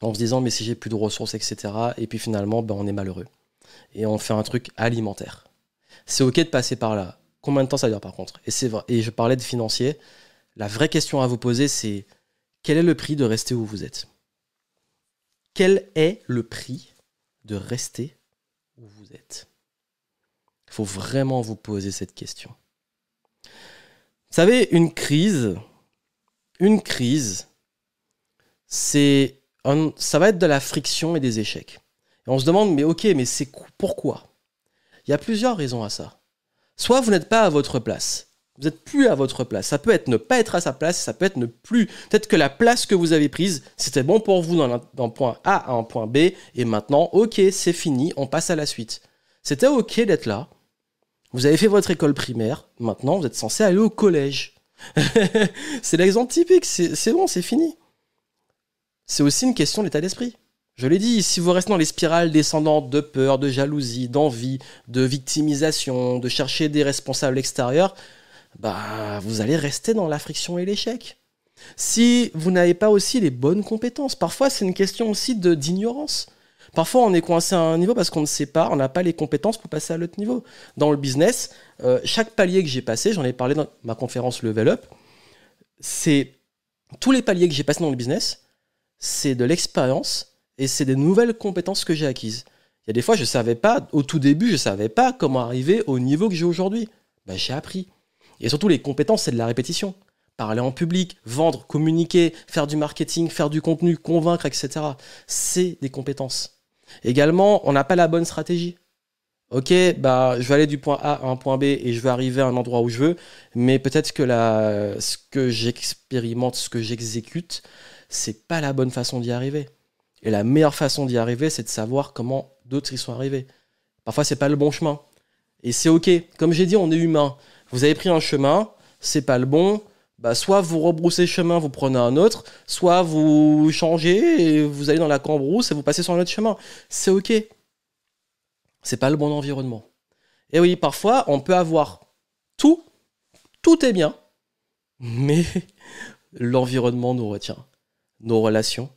S1: en se disant mais si j'ai plus de ressources, etc. Et puis finalement on est malheureux. Et on fait un truc alimentaire. C'est ok de passer par là. Combien de temps ça dure par contre? Et c'est vrai. Et je parlais de financier. La vraie question à vous poser, c'est quel est le prix de rester où vous êtes? Quel est le prix de rester où vous êtes? Il faut vraiment vous poser cette question. Vous savez, une crise, ça va être de la friction et des échecs. Et on se demande, mais ok, mais pourquoi? Il y a plusieurs raisons à ça. Soit vous n'êtes pas à votre place. Vous n'êtes plus à votre place. Ça peut être ne pas être à sa place, ça peut être ne plus. Peut-être que la place que vous avez prise, c'était bon pour vous dans point A à un point B, et maintenant, ok, c'est fini, on passe à la suite. C'était ok d'être là. Vous avez fait votre école primaire, maintenant vous êtes censé aller au collège. C'est l'exemple typique, c'est bon, c'est fini. C'est aussi une question d'état d'esprit. Je l'ai dit, si vous restez dans les spirales descendantes de peur, de jalousie, d'envie, de victimisation, de chercher des responsables extérieurs, vous allez rester dans la friction et l'échec. Si vous n'avez pas aussi les bonnes compétences, parfois c'est une question aussi d'ignorance. Parfois on est coincé à un niveau parce qu'on ne sait pas, on n'a pas les compétences pour passer à l'autre niveau. Dans le business, chaque palier que j'ai passé, j'en ai parlé dans ma conférence Level Up, c'est tous les paliers que j'ai passés dans le business, c'est de l'expérience et c'est des nouvelles compétences que j'ai acquises. Il y a des fois, je savais pas, au tout début, je ne savais pas comment arriver au niveau que j'ai aujourd'hui. J'ai appris. Et surtout, les compétences, c'est de la répétition. Parler en public, vendre, communiquer, faire du marketing, faire du contenu, convaincre, etc. C'est des compétences. Également, on n'a pas la bonne stratégie. Ok, je vais aller du point A à un point B et je vais arriver à un endroit où je veux, mais peut-être que ce que j'expérimente, ce que j'exécute, c'est pas la bonne façon d'y arriver. Et la meilleure façon d'y arriver, c'est de savoir comment d'autres y sont arrivés. Parfois, c'est pas le bon chemin. Et c'est ok. Comme j'ai dit, on est humain. Vous avez pris un chemin, c'est pas le bon, bah soit vous rebroussez chemin, vous prenez un autre, soit vous changez et vous allez dans la cambrousse et vous passez sur un autre chemin. C'est ok. C'est pas le bon environnement. Et oui, parfois, on peut avoir tout, tout est bien, mais l'environnement nous retient. Nos relations.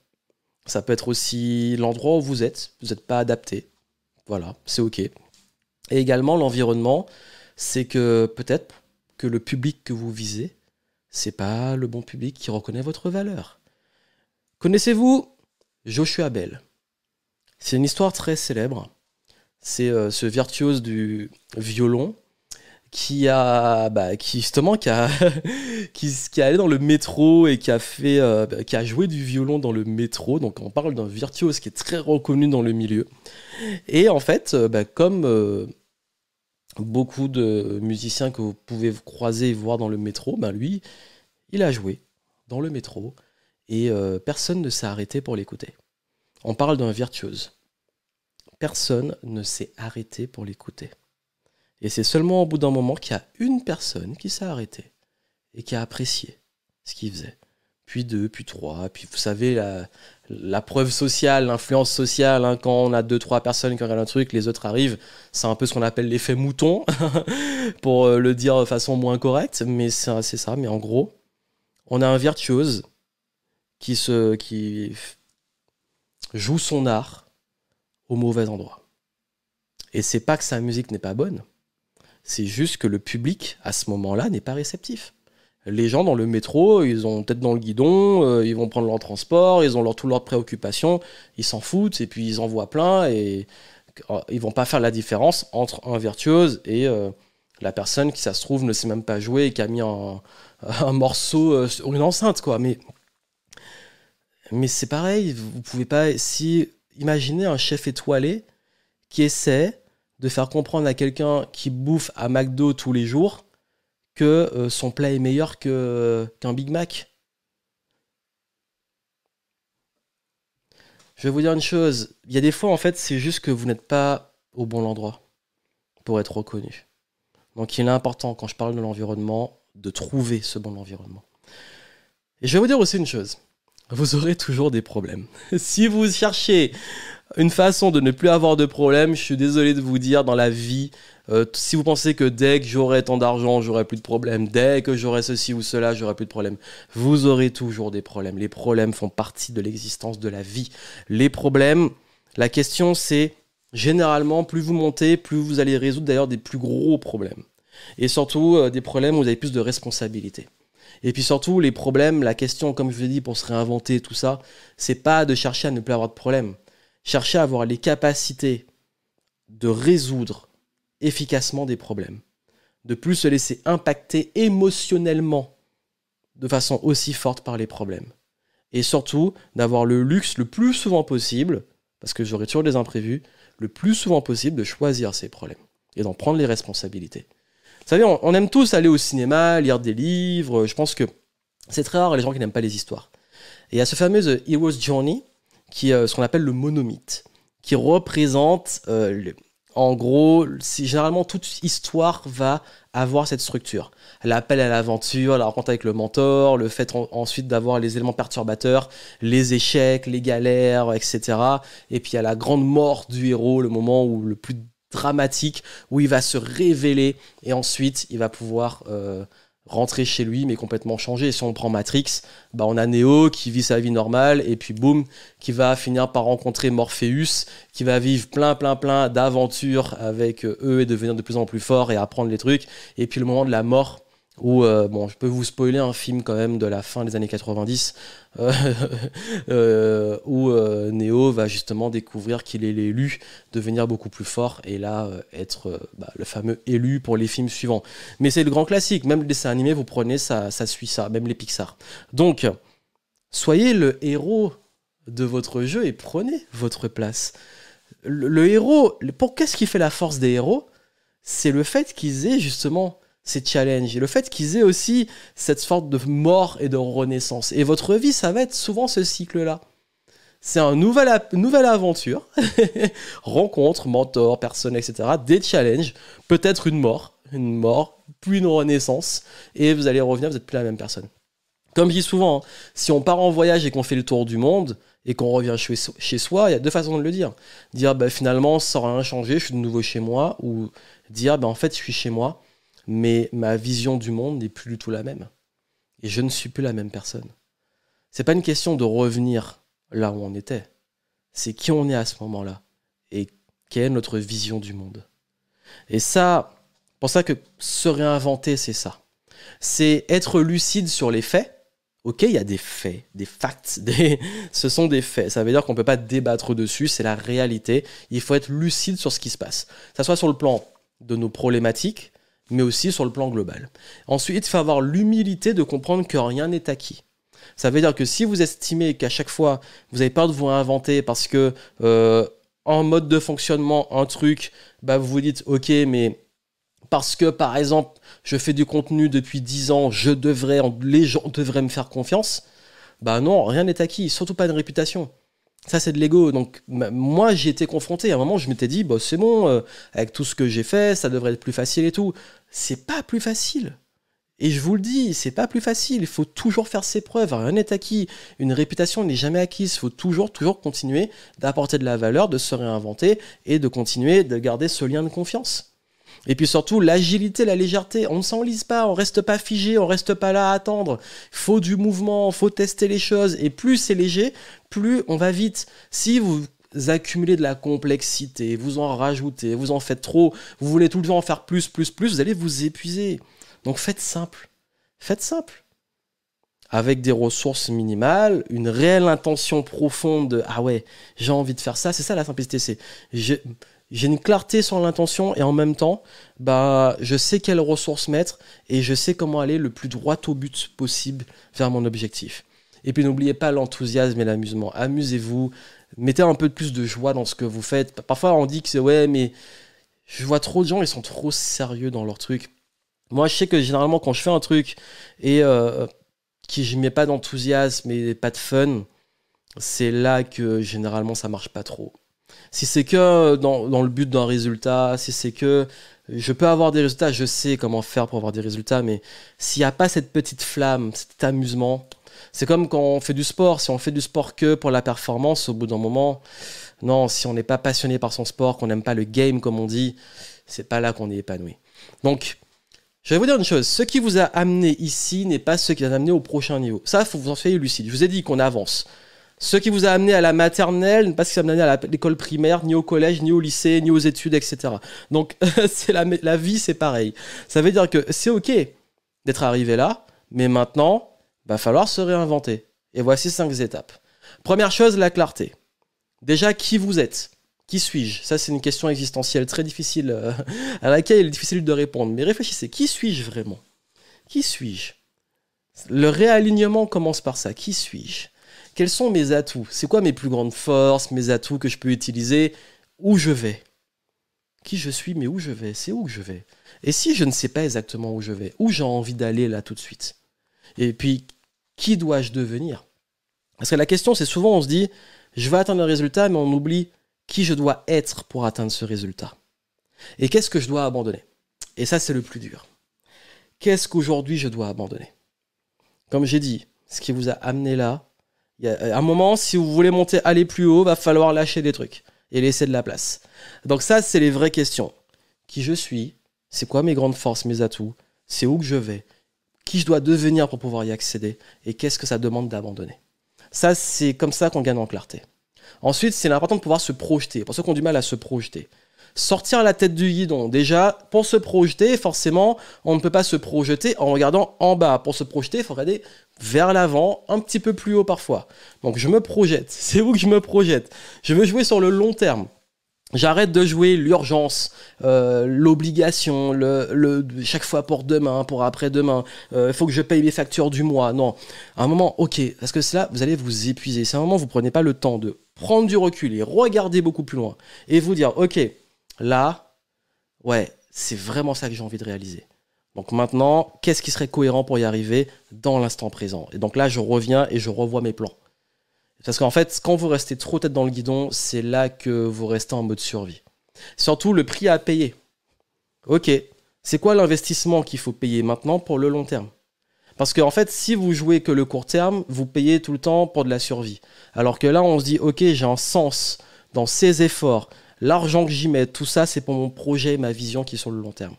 S1: Ça peut être aussi l'endroit où vous n'êtes pas adapté. Voilà, c'est ok. Et également, l'environnement, c'est que peut-être que le public que vous visez, c'est pas le bon public qui reconnaît votre valeur. Connaissez-vous Joshua Bell? C'est une histoire très célèbre. C'est ce virtuose du violon qui a qui est allé dans le métro et qui a joué du violon dans le métro. Donc on parle d'un virtuose qui est très reconnu dans le milieu. Et en fait, comme beaucoup de musiciens que vous pouvez croiser et voir dans le métro, lui, il a joué dans le métro et personne ne s'est arrêté pour l'écouter. On parle d'un virtuose. Personne ne s'est arrêté pour l'écouter. Et c'est seulement au bout d'un moment qu'il y a une personne qui s'est arrêtée et qui a apprécié ce qu'il faisait. Puis deux, puis trois, puis vous savez, la preuve sociale, l'influence sociale, hein, quand on a deux, trois personnes qui regardent un truc, les autres arrivent, c'est un peu ce qu'on appelle l'effet mouton, pour le dire de façon moins correcte, mais c'est ça. Mais en gros, on a un virtuose qui joue son art au mauvais endroit. Et c'est pas que sa musique n'est pas bonne, c'est juste que le public, à ce moment-là, n'est pas réceptif. Les gens dans le métro, ils ont tête dans le guidon, ils vont prendre leur transport, ils ont toutes leurs préoccupations, ils s'en foutent, et puis ils en voient plein, et ils vont pas faire la différence entre un virtuose et la personne qui, ça se trouve, ne sait même pas jouer et qui a mis un morceau sur une enceinte, quoi. Mais c'est pareil, vous pouvez pas... Imaginez un chef étoilé qui essaie de faire comprendre à quelqu'un qui bouffe à McDo tous les jours que son plat est meilleur qu'un Big Mac. Je vais vous dire une chose, il y a des fois, en fait, c'est juste que vous n'êtes pas au bon endroit pour être reconnu. Donc il est important, quand je parle de l'environnement, de trouver ce bon environnement. Et je vais vous dire aussi une chose, vous aurez toujours des problèmes. Si vous cherchez une façon de ne plus avoir de problème, je suis désolé de vous dire, dans la vie, si vous pensez que dès que j'aurai tant d'argent, j'aurai plus de problème, dès que j'aurai ceci ou cela, j'aurai plus de problème, vous aurez toujours des problèmes. Les problèmes font partie de l'existence de la vie. Les problèmes, la question c'est, généralement, plus vous montez, plus vous allez résoudre d'ailleurs des plus gros problèmes. Et surtout, des problèmes où vous avez plus de responsabilités. Et puis surtout, les problèmes, la question, comme je vous l'ai dit, pour se réinventer, tout ça, c'est pas de chercher à ne plus avoir de problème. Chercher à avoir les capacités de résoudre efficacement des problèmes. De plus se laisser impacter émotionnellement de façon aussi forte par les problèmes. Et surtout, d'avoir le luxe le plus souvent possible, parce que j'aurai toujours des imprévus, le plus souvent possible de choisir ces problèmes et d'en prendre les responsabilités. Vous savez, on aime tous aller au cinéma, lire des livres. Je pense que c'est très rare les gens qui n'aiment pas les histoires. Et il y a ce fameux The Hero's Journey, qui est ce qu'on appelle le monomythe, qui représente, en gros, généralement toute histoire va avoir cette structure. L'appel à l'aventure, la rencontre avec le mentor, le fait ensuite d'avoir les éléments perturbateurs, les échecs, les galères, etc. Et puis il y a la grande mort du héros, le moment où le plus dramatique, où il va se révéler et ensuite il va pouvoir rentrer chez lui mais complètement changé. Et si on prend Matrix, on a Neo qui vit sa vie normale et puis boum, qui va finir par rencontrer Morpheus, qui va vivre plein d'aventures avec eux et devenir de plus en plus fort et apprendre les trucs. Et puis le moment de la mort où, je peux vous spoiler un film quand même de la fin des années 90 où Neo va justement découvrir qu'il est l'élu, devenir beaucoup plus fort et là être le fameux élu pour les films suivants. Mais c'est le grand classique, même le dessin animé, vous prenez, ça suit ça, même les Pixar. Donc, soyez le héros de votre jeu et prenez votre place. Le héros, qu'est-ce qui fait la force des héros? C'est le fait qu'ils aient justement ces challenges et le fait qu'ils aient aussi cette sorte de mort et de renaissance. Et votre vie, ça va être souvent ce cycle-là. C'est une nouvelle aventure, rencontre, mentor, personne, etc. Des challenges, peut-être une mort, une mort, puis une renaissance, et vous allez revenir, vous n'êtes plus la même personne. Comme je dis souvent, hein, si on part en voyage et qu'on fait le tour du monde, et qu'on revient chez soi, il y a deux façons de le dire. Dire, bah, finalement, sans rien changer, je suis de nouveau chez moi, ou dire, bah, en fait, je suis chez moi, mais ma vision du monde n'est plus du tout la même. Et je ne suis plus la même personne. C'est pas une question de revenir là où on était. C'est qui on est à ce moment-là. Et quelle est notre vision du monde. Et ça, pour ça que se réinventer, c'est ça. C'est être lucide sur les faits. Ok, il y a des faits, des facts, ce sont des faits. Ça veut dire qu'on ne peut pas débattre dessus, c'est la réalité. Il faut être lucide sur ce qui se passe. Que ce soit sur le plan de nos problématiques, mais aussi sur le plan global. Ensuite, il faut avoir l'humilité de comprendre que rien n'est acquis. Ça veut dire que si vous estimez qu'à chaque fois, vous avez peur de vous réinventer parce que en mode de fonctionnement, un truc, bah vous vous dites, ok, mais parce que, par exemple, je fais du contenu depuis 10 ans, les gens devraient me faire confiance. Bah non, rien n'est acquis, surtout pas une réputation. Ça, c'est de l'ego. Donc, moi, j'y étais confronté. À un moment, je m'étais dit, bah, c'est bon, avec tout ce que j'ai fait, ça devrait être plus facile et tout. C'est pas plus facile. Et je vous le dis, c'est pas plus facile. Il faut toujours faire ses preuves. Rien n'est acquis. Une réputation n'est jamais acquise. Il faut toujours continuer d'apporter de la valeur, de se réinventer et de continuer de garder ce lien de confiance. Et puis surtout, l'agilité, la légèreté. On ne s'enlise pas, on reste pas figé, on reste pas là à attendre. Il faut du mouvement, il faut tester les choses. Et plus c'est léger, plus on va vite. Si vous accumulez de la complexité, vous en rajoutez, vous en faites trop, vous voulez tout le temps en faire plus, vous allez vous épuiser. Donc faites simple. Faites simple. Avec des ressources minimales, une réelle intention profonde de « Ah ouais, j'ai envie de faire ça », c'est ça la simplicité, c'est j'ai une clarté sur l'intention et en même temps, bah, je sais quelles ressources mettre et je sais comment aller le plus droit au but possible vers mon objectif. Et puis n'oubliez pas l'enthousiasme et l'amusement. Amusez-vous, mettez un peu plus de joie dans ce que vous faites. Parfois on dit que c'est ouais, mais je vois trop de gens, ils sont trop sérieux dans leur truc. Moi je sais que généralement quand je fais un truc et que je mets pas d'enthousiasme et pas de fun, c'est là que généralement ça marche pas trop. Si c'est que dans le but d'un résultat, si c'est que je peux avoir des résultats, je sais comment faire pour avoir des résultats, mais s'il n'y a pas cette petite flamme, cet amusement, c'est comme quand on fait du sport. Si on fait du sport que pour la performance, au bout d'un moment, non, si on n'est pas passionné par son sport, qu'on n'aime pas le game comme on dit, c'est pas là qu'on est épanoui. Donc, je vais vous dire une chose, ce qui vous a amené ici n'est pas ce qui vous a amené au prochain niveau. Ça, il faut vous en faire lucide. Je vous ai dit qu'on avance. Ce qui vous a amené à la maternelle n'est pas ce qui vous a amené à l'école primaire, ni au collège, ni au lycée, ni aux études, etc. Donc, c'est la vie, c'est pareil. Ça veut dire que c'est OK d'être arrivé là, mais maintenant, il va falloir se réinventer. Et voici 5 étapes. Première chose, la clarté. Déjà, qui vous êtes ? Qui suis-je ? Ça, c'est une question existentielle très difficile, à laquelle il est difficile de répondre. Mais réfléchissez, qui suis-je vraiment ? Qui suis-je ? Le réalignement commence par ça. Qui suis-je ? Quels sont mes atouts ? C'est quoi mes plus grandes forces, mes atouts que je peux utiliser ? Où je vais ? Qui je suis, mais où je vais ? C'est où que je vais ? Et si je ne sais pas exactement où je vais ? Où j'ai envie d'aller là tout de suite ? Et puis, qui dois-je devenir ? Parce que la question, c'est souvent, on se dit, je vais atteindre un résultat, mais on oublie qui je dois être pour atteindre ce résultat. Et qu'est-ce que je dois abandonner ? Et ça, c'est le plus dur. Qu'est-ce qu'aujourd'hui je dois abandonner ? Comme j'ai dit, ce qui vous a amené là, il y a un moment, si vous voulez monter, aller plus haut, va falloir lâcher des trucs et laisser de la place. Donc ça, c'est les vraies questions. Qui je suis ? C'est quoi mes grandes forces, mes atouts ? C'est où que je vais ? Qui je dois devenir pour pouvoir y accéder ? Et qu'est-ce que ça demande d'abandonner ? Ça, c'est comme ça qu'on gagne en clarté. Ensuite, c'est important de pouvoir se projeter. Pour ceux qui ont du mal à se projeter. Sortir la tête du guidon. Déjà, pour se projeter, forcément, on ne peut pas se projeter en regardant en bas. Pour se projeter, il faut regarder vers l'avant, un petit peu plus haut parfois. Donc, je me projette. C'est où que je me projette ? Je veux jouer sur le long terme. J'arrête de jouer l'urgence, l'obligation, chaque fois pour demain, pour après-demain. Il faut que je paye les factures du mois. Non, à un moment, ok, parce que c'est là, vous allez vous épuiser. C'est un moment où vous ne prenez pas le temps de prendre du recul et regarder beaucoup plus loin. Et vous dire, ok, là, ouais, c'est vraiment ça que j'ai envie de réaliser. Donc maintenant, qu'est-ce qui serait cohérent pour y arriver dans l'instant présent ? Et donc là, je reviens et je revois mes plans. Parce qu'en fait, quand vous restez trop tête dans le guidon, c'est là que vous restez en mode survie. Surtout le prix à payer. Ok, C'est quoi l'investissement qu'il faut payer maintenant pour le long terme? Parce qu'en fait, si vous jouez que le court terme, vous payez tout le temps pour de la survie. Alors que là, on se dit, ok, j'ai un sens dans ces efforts, l'argent que j'y mets, tout ça, c'est pour mon projet, ma vision qui est sur le long terme.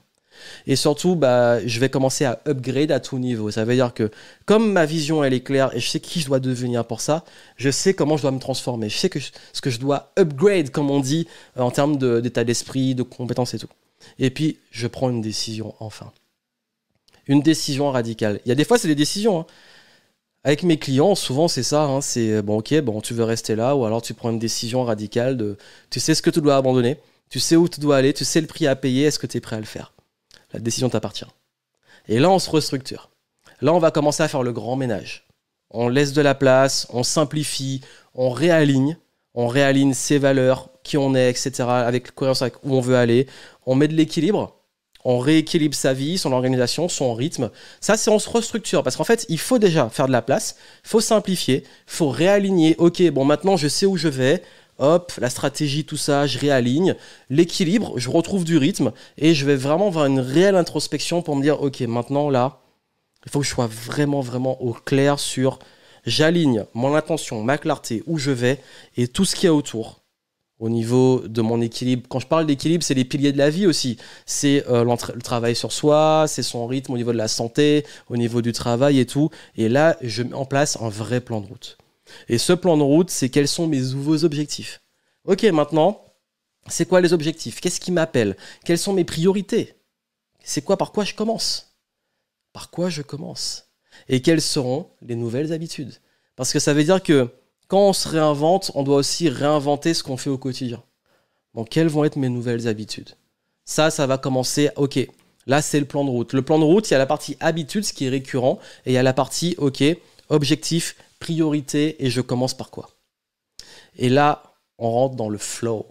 S1: Et surtout, je vais commencer à upgrade à tout niveau. Ça veut dire que comme ma vision, elle est claire et je sais qui je dois devenir pour ça, je sais comment je dois me transformer. Je sais ce que je dois upgrade, comme on dit, en termes d'état d'esprit, de compétences et tout. Et puis, je prends une décision, enfin. Une décision radicale. Il y a des fois, c'est des décisions. Hein. Avec mes clients, souvent, c'est ça. Hein. C'est, bon, ok, bon, tu veux rester là, ou alors tu prends une décision radicale de... Tu sais ce que tu dois abandonner, tu sais où tu dois aller, tu sais le prix à payer, est-ce que tu es prêt à le faire? La décision t'appartient. Et là, on se restructure. Là, on va commencer à faire le grand ménage. On laisse de la place, on simplifie, on réaligne ses valeurs, qui on est, etc., avec cohérence avec où on veut aller. On met de l'équilibre, on rééquilibre sa vie, son organisation, son rythme. Ça, c'est on se restructure. Parce qu'en fait, il faut déjà faire de la place, il faut simplifier, il faut réaligner. Ok, bon, maintenant, je sais où je vais. Hop, la stratégie, tout ça, je réaligne. L'équilibre, je retrouve du rythme et je vais vraiment avoir une réelle introspection pour me dire, ok, maintenant là, il faut que je sois vraiment, vraiment au clair sur, j'aligne mon intention, ma clarté, où je vais et tout ce qu'il y a autour au niveau de mon équilibre. Quand je parle d'équilibre, c'est les piliers de la vie aussi. C'est le travail sur soi, c'est son rythme au niveau de la santé, au niveau du travail et tout. Et là, je mets en place un vrai plan de route. Et ce plan de route, c'est quels sont mes nouveaux objectifs. Ok, maintenant, c'est quoi les objectifs? Qu'est-ce qui m'appelle? Quelles sont mes priorités? C'est quoi, par quoi je commence? Par quoi je commence? Et quelles seront les nouvelles habitudes? Parce que ça veut dire que quand on se réinvente, on doit aussi réinventer ce qu'on fait au quotidien. Donc, quelles vont être mes nouvelles habitudes? Ça va commencer, ok, là, c'est le plan de route. Le plan de route, il y a la partie habitude, ce qui est récurrent, et il y a la partie, ok, objectif, priorité, et je commence par quoi? Et là, on rentre dans le flow.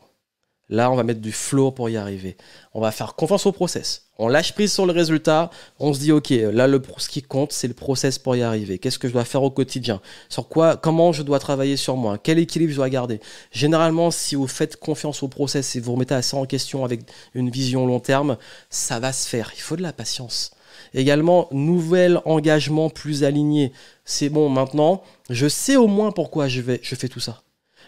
S1: Là, on va mettre du flow pour y arriver. On va faire confiance au process. On lâche prise sur le résultat. On se dit, ok, là, ce qui compte, c'est le process pour y arriver. Qu'est-ce que je dois faire au quotidien? Sur quoi, comment je dois travailler sur moi? Quel équilibre je dois garder? Généralement, si vous faites confiance au process et vous remettez assez en question avec une vision long terme, ça va se faire. Il faut de la patience. Également, nouvel engagement plus aligné. C'est bon, maintenant, je sais au moins pourquoi je fais tout ça.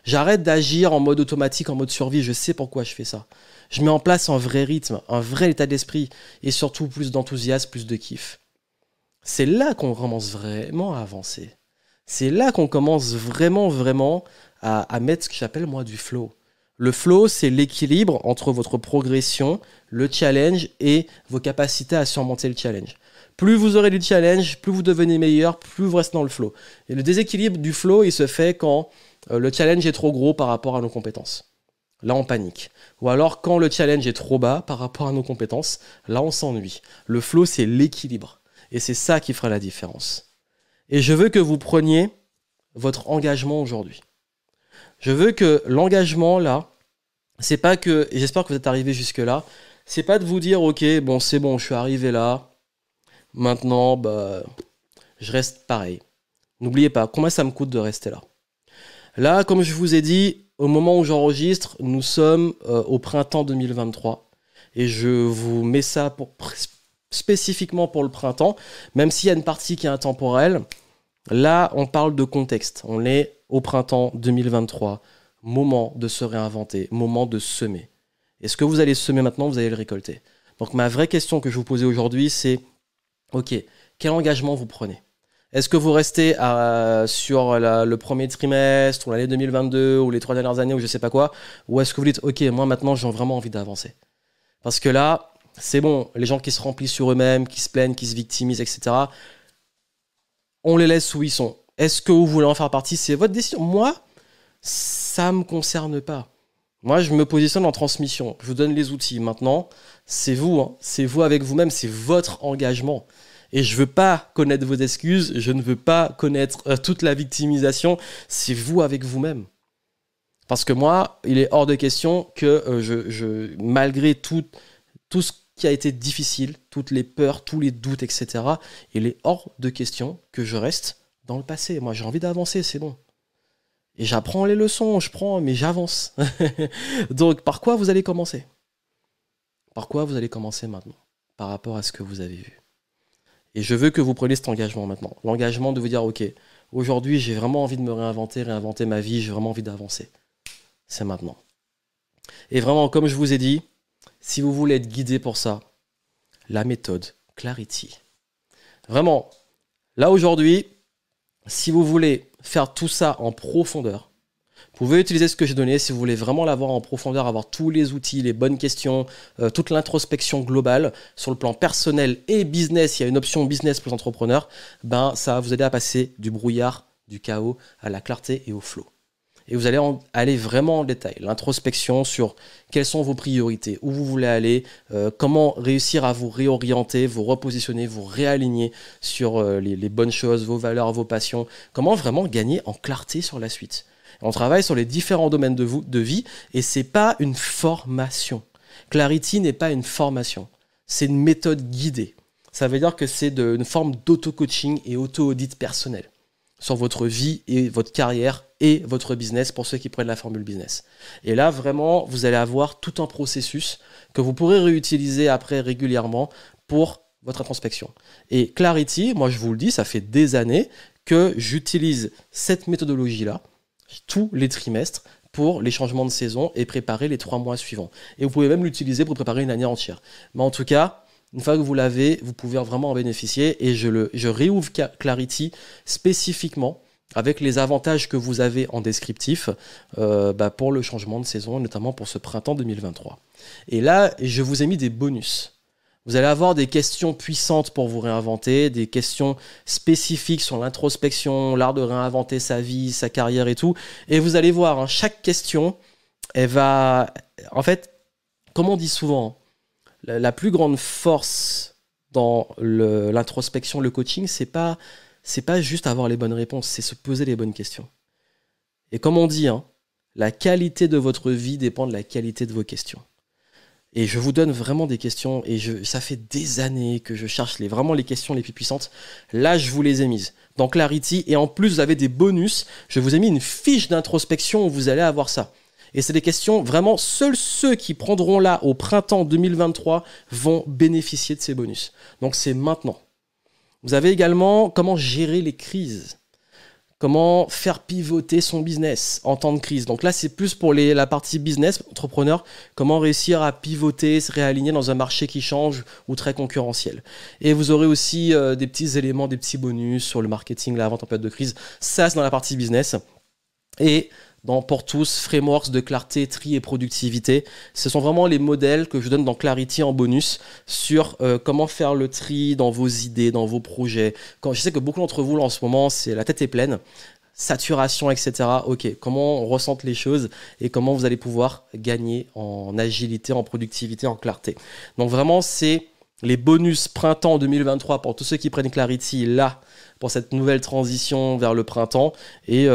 S1: J'arrête d'agir en mode automatique, en mode survie. Je sais pourquoi je fais ça. Je mets en place un vrai rythme, un vrai état d'esprit et surtout plus d'enthousiasme, plus de kiff. C'est là qu'on commence vraiment à avancer. C'est là qu'on commence vraiment, vraiment à mettre ce que j'appelle moi du flow. Le flow, c'est l'équilibre entre votre progression, le challenge et vos capacités à surmonter le challenge. Plus vous aurez du challenge, plus vous devenez meilleur, plus vous restez dans le flow. Et le déséquilibre du flow, il se fait quand le challenge est trop gros par rapport à nos compétences. Là, on panique. Ou alors, quand le challenge est trop bas par rapport à nos compétences, là, on s'ennuie. Le flow, c'est l'équilibre. Et c'est ça qui fera la différence. Et je veux que vous preniez votre engagement aujourd'hui. Je veux que l'engagement, là, c'est pas que, et j'espère que vous êtes arrivé jusque-là, c'est pas de vous dire, ok, bon, c'est bon, je suis arrivé là, maintenant, je reste pareil. N'oubliez pas, combien ça me coûte de rester là? Là, comme je vous ai dit, au moment où j'enregistre, nous sommes au printemps 2023. Et je vous mets ça spécifiquement pour le printemps, même s'il y a une partie qui est intemporelle. Là, on parle de contexte. On est au printemps 2023. Moment de se réinventer, moment de semer. Et ce que vous allez semer maintenant, vous allez le récolter. Donc ma vraie question que je vous posais aujourd'hui, c'est, ok, quel engagement vous prenez? Est-ce que vous restez sur le premier trimestre, ou l'année 2022, ou les 3 dernières années, ou je sais pas quoi? Ou est-ce que vous dites, ok, moi maintenant j'ai vraiment envie d'avancer? Parce que là, c'est bon, les gens qui se remplissent sur eux-mêmes, qui se plaignent, qui se victimisent, etc., on les laisse où ils sont. Est-ce que vous voulez en faire partie? C'est votre décision. Moi, ça ne me concerne pas. Moi, je me positionne en transmission. Je vous donne les outils. Maintenant, c'est vous. Hein. C'est vous avec vous-même. C'est votre engagement. Et je ne veux pas connaître vos excuses. Je ne veux pas connaître toute la victimisation. C'est vous avec vous-même. Parce que moi, il est hors de question que malgré tout ce qui a été difficile, toutes les peurs, tous les doutes, etc., il est hors de question que je reste dans le passé. Moi, j'ai envie d'avancer, c'est bon. Et j'apprends les leçons, mais j'avance. Donc, par quoi vous allez commencer? Par quoi vous allez commencer maintenant? par rapport à ce que vous avez vu. Et je veux que vous preniez cet engagement maintenant. L'engagement de vous dire, ok, aujourd'hui j'ai vraiment envie de me réinventer ma vie, j'ai vraiment envie d'avancer. C'est maintenant. Et vraiment, comme je vous ai dit, si vous voulez être guidé pour ça, la méthode Clarity. Vraiment, là aujourd'hui, si vous voulez faire tout ça en profondeur, vous pouvez utiliser ce que j'ai donné si vous voulez vraiment l'avoir en profondeur, avoir tous les outils, les bonnes questions, toute l'introspection globale sur le plan personnel et business. Il y a une option business pour les entrepreneurs. Ben, ça va vous aider à passer du brouillard, du chaos à la clarté et au flow. Et vous allez aller vraiment en détail. L'introspection sur quelles sont vos priorités, où vous voulez aller, comment réussir à vous réorienter, vous repositionner, vous réaligner sur les bonnes choses, vos valeurs, vos passions. Comment vraiment gagner en clarté sur la suite. On travaille sur les différents domaines de vie et ce n'est pas une formation. Clarity n'est pas une formation. C'est une méthode guidée. Ça veut dire que c'est une forme d'auto-coaching et auto-audit personnel sur votre vie et votre carrière et votre business pour ceux qui prennent la formule business. Et là, vraiment, vous allez avoir tout un processus que vous pourrez réutiliser après régulièrement pour votre introspection. Et Clarity, moi je vous le dis, ça fait des années que j'utilise cette méthodologie-là tous les trimestres pour les changements de saison et préparer les 3 mois suivants. Et vous pouvez même l'utiliser pour préparer une année entière. Mais en tout cas, une fois que vous l'avez, vous pouvez vraiment en bénéficier. Et je réouvre Clarity spécifiquement avec les avantages que vous avez en descriptif pour le changement de saison, notamment pour ce printemps 2023. Et là, je vous ai mis des bonus. Vous allez avoir des questions puissantes pour vous réinventer, des questions spécifiques sur l'introspection, l'art de réinventer sa vie, sa carrière et tout. Et vous allez voir, hein, chaque question, elle va... En fait, comme on dit souvent, la plus grande force dans l'introspection, le coaching, c'est pas juste avoir les bonnes réponses, c'est se poser les bonnes questions. Et comme on dit, hein, la qualité de votre vie dépend de la qualité de vos questions. Et je vous donne vraiment des questions, et ça fait des années que je cherche vraiment les questions les plus puissantes. Là, je vous les ai mises dans Clarity, et en plus, vous avez des bonus. Je vous ai mis une fiche d'introspection où vous allez avoir ça. Et c'est des questions, vraiment, seuls ceux qui prendront là au printemps 2023 vont bénéficier de ces bonus. Donc c'est maintenant. Vous avez également comment gérer les crises. Comment faire pivoter son business en temps de crise. Donc là, c'est plus pour la partie business, entrepreneur, comment réussir à pivoter, se réaligner dans un marché qui change ou très concurrentiel. Et vous aurez aussi des petits éléments, des petits bonus sur le marketing, la vente en période de crise. Ça, c'est dans la partie business. Et pour tous, frameworks de clarté, tri et productivité. Ce sont vraiment les modèles que je donne dans Clarity en bonus sur comment faire le tri dans vos idées, dans vos projets. Je sais que beaucoup d'entre vous, là, en ce moment, la tête est pleine, saturation, etc. Ok, comment on ressente les choses et comment vous allez pouvoir gagner en agilité, en productivité, en clarté. Donc vraiment, c'est les bonus printemps 2023 pour tous ceux qui prennent Clarity là, pour cette nouvelle transition vers le printemps. Et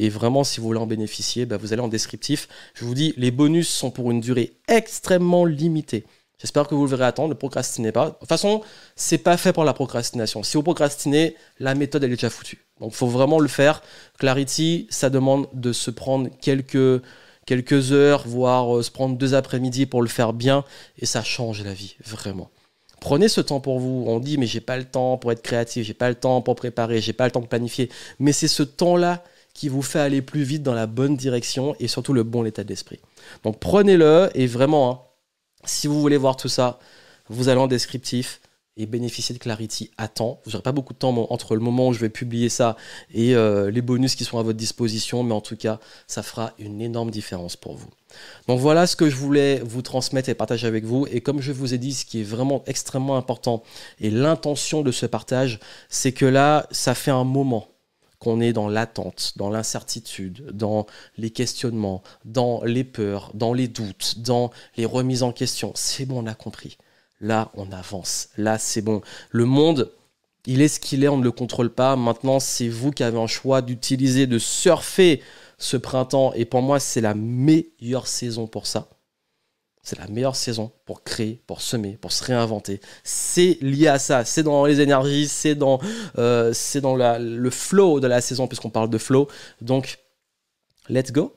S1: vraiment, si vous voulez en bénéficier, vous allez en descriptif. Je vous dis, les bonus sont pour une durée extrêmement limitée. J'espère que vous le verrez attendre, ne procrastinez pas. De toute façon, c'est pas fait pour la procrastination. Si vous procrastinez, la méthode, elle est déjà foutue. Donc, il faut vraiment le faire. Clarity, ça demande de se prendre quelques heures, voire se prendre 2 après-midi pour le faire bien. Et ça change la vie, vraiment. Prenez ce temps pour vous. On dit, mais j'ai pas le temps pour être créatif, j'ai pas le temps pour préparer, j'ai pas le temps de planifier. Mais c'est ce temps-là qui vous fait aller plus vite dans la bonne direction et surtout le bon état d'esprit. Donc prenez-le et vraiment, hein, si vous voulez voir tout ça, vous allez en descriptif et bénéficier de Clarity à temps. Vous n'aurez pas beaucoup de temps entre le moment où je vais publier ça et les bonus qui sont à votre disposition, mais en tout cas, ça fera une énorme différence pour vous. Donc voilà ce que je voulais vous transmettre et partager avec vous. Et comme je vous ai dit, ce qui est vraiment extrêmement important et l'intention de ce partage, c'est que là, ça fait un moment qu'on est dans l'attente, dans l'incertitude, dans les questionnements, dans les peurs, dans les doutes, dans les remises en question. C'est bon, on a compris. Là, on avance. Là, c'est bon. Le monde, il est ce qu'il est, on ne le contrôle pas. Maintenant, c'est vous qui avez un choix d'utiliser, de surfer ce printemps. Et pour moi, c'est la meilleure saison pour ça. C'est la meilleure saison pour créer, pour semer, pour se réinventer. C'est lié à ça. C'est dans les énergies, c'est dans le flow de la saison, puisqu'on parle de flow. Donc, let's go.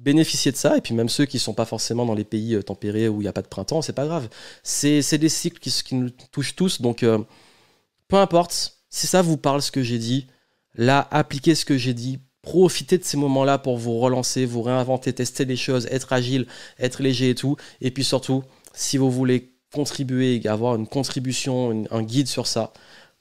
S1: bénéficier de ça. Et puis même ceux qui ne sont pas forcément dans les pays tempérés où il n'y a pas de printemps, c'est pas grave. C'est des cycles qui nous touchent tous. Donc peu importe, si ça vous parle ce que j'ai dit, là, appliquez ce que j'ai dit. Profitez de ces moments-là pour vous relancer, vous réinventer, tester les choses, être agile, être léger et tout. Et puis surtout, si vous voulez contribuer, avoir une contribution, un guide sur ça,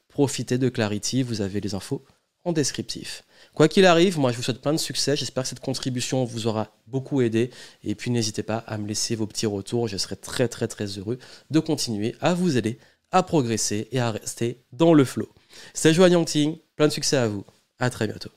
S1: profitez de Clarity. Vous avez les infos en descriptif. Quoi qu'il arrive, moi je vous souhaite plein de succès. J'espère que cette contribution vous aura beaucoup aidé. Et puis n'hésitez pas à me laisser vos petits retours. Je serai très très très heureux de continuer à vous aider à progresser et à rester dans le flow. C'était Joanne Yangting. Plein de succès à vous. À très bientôt.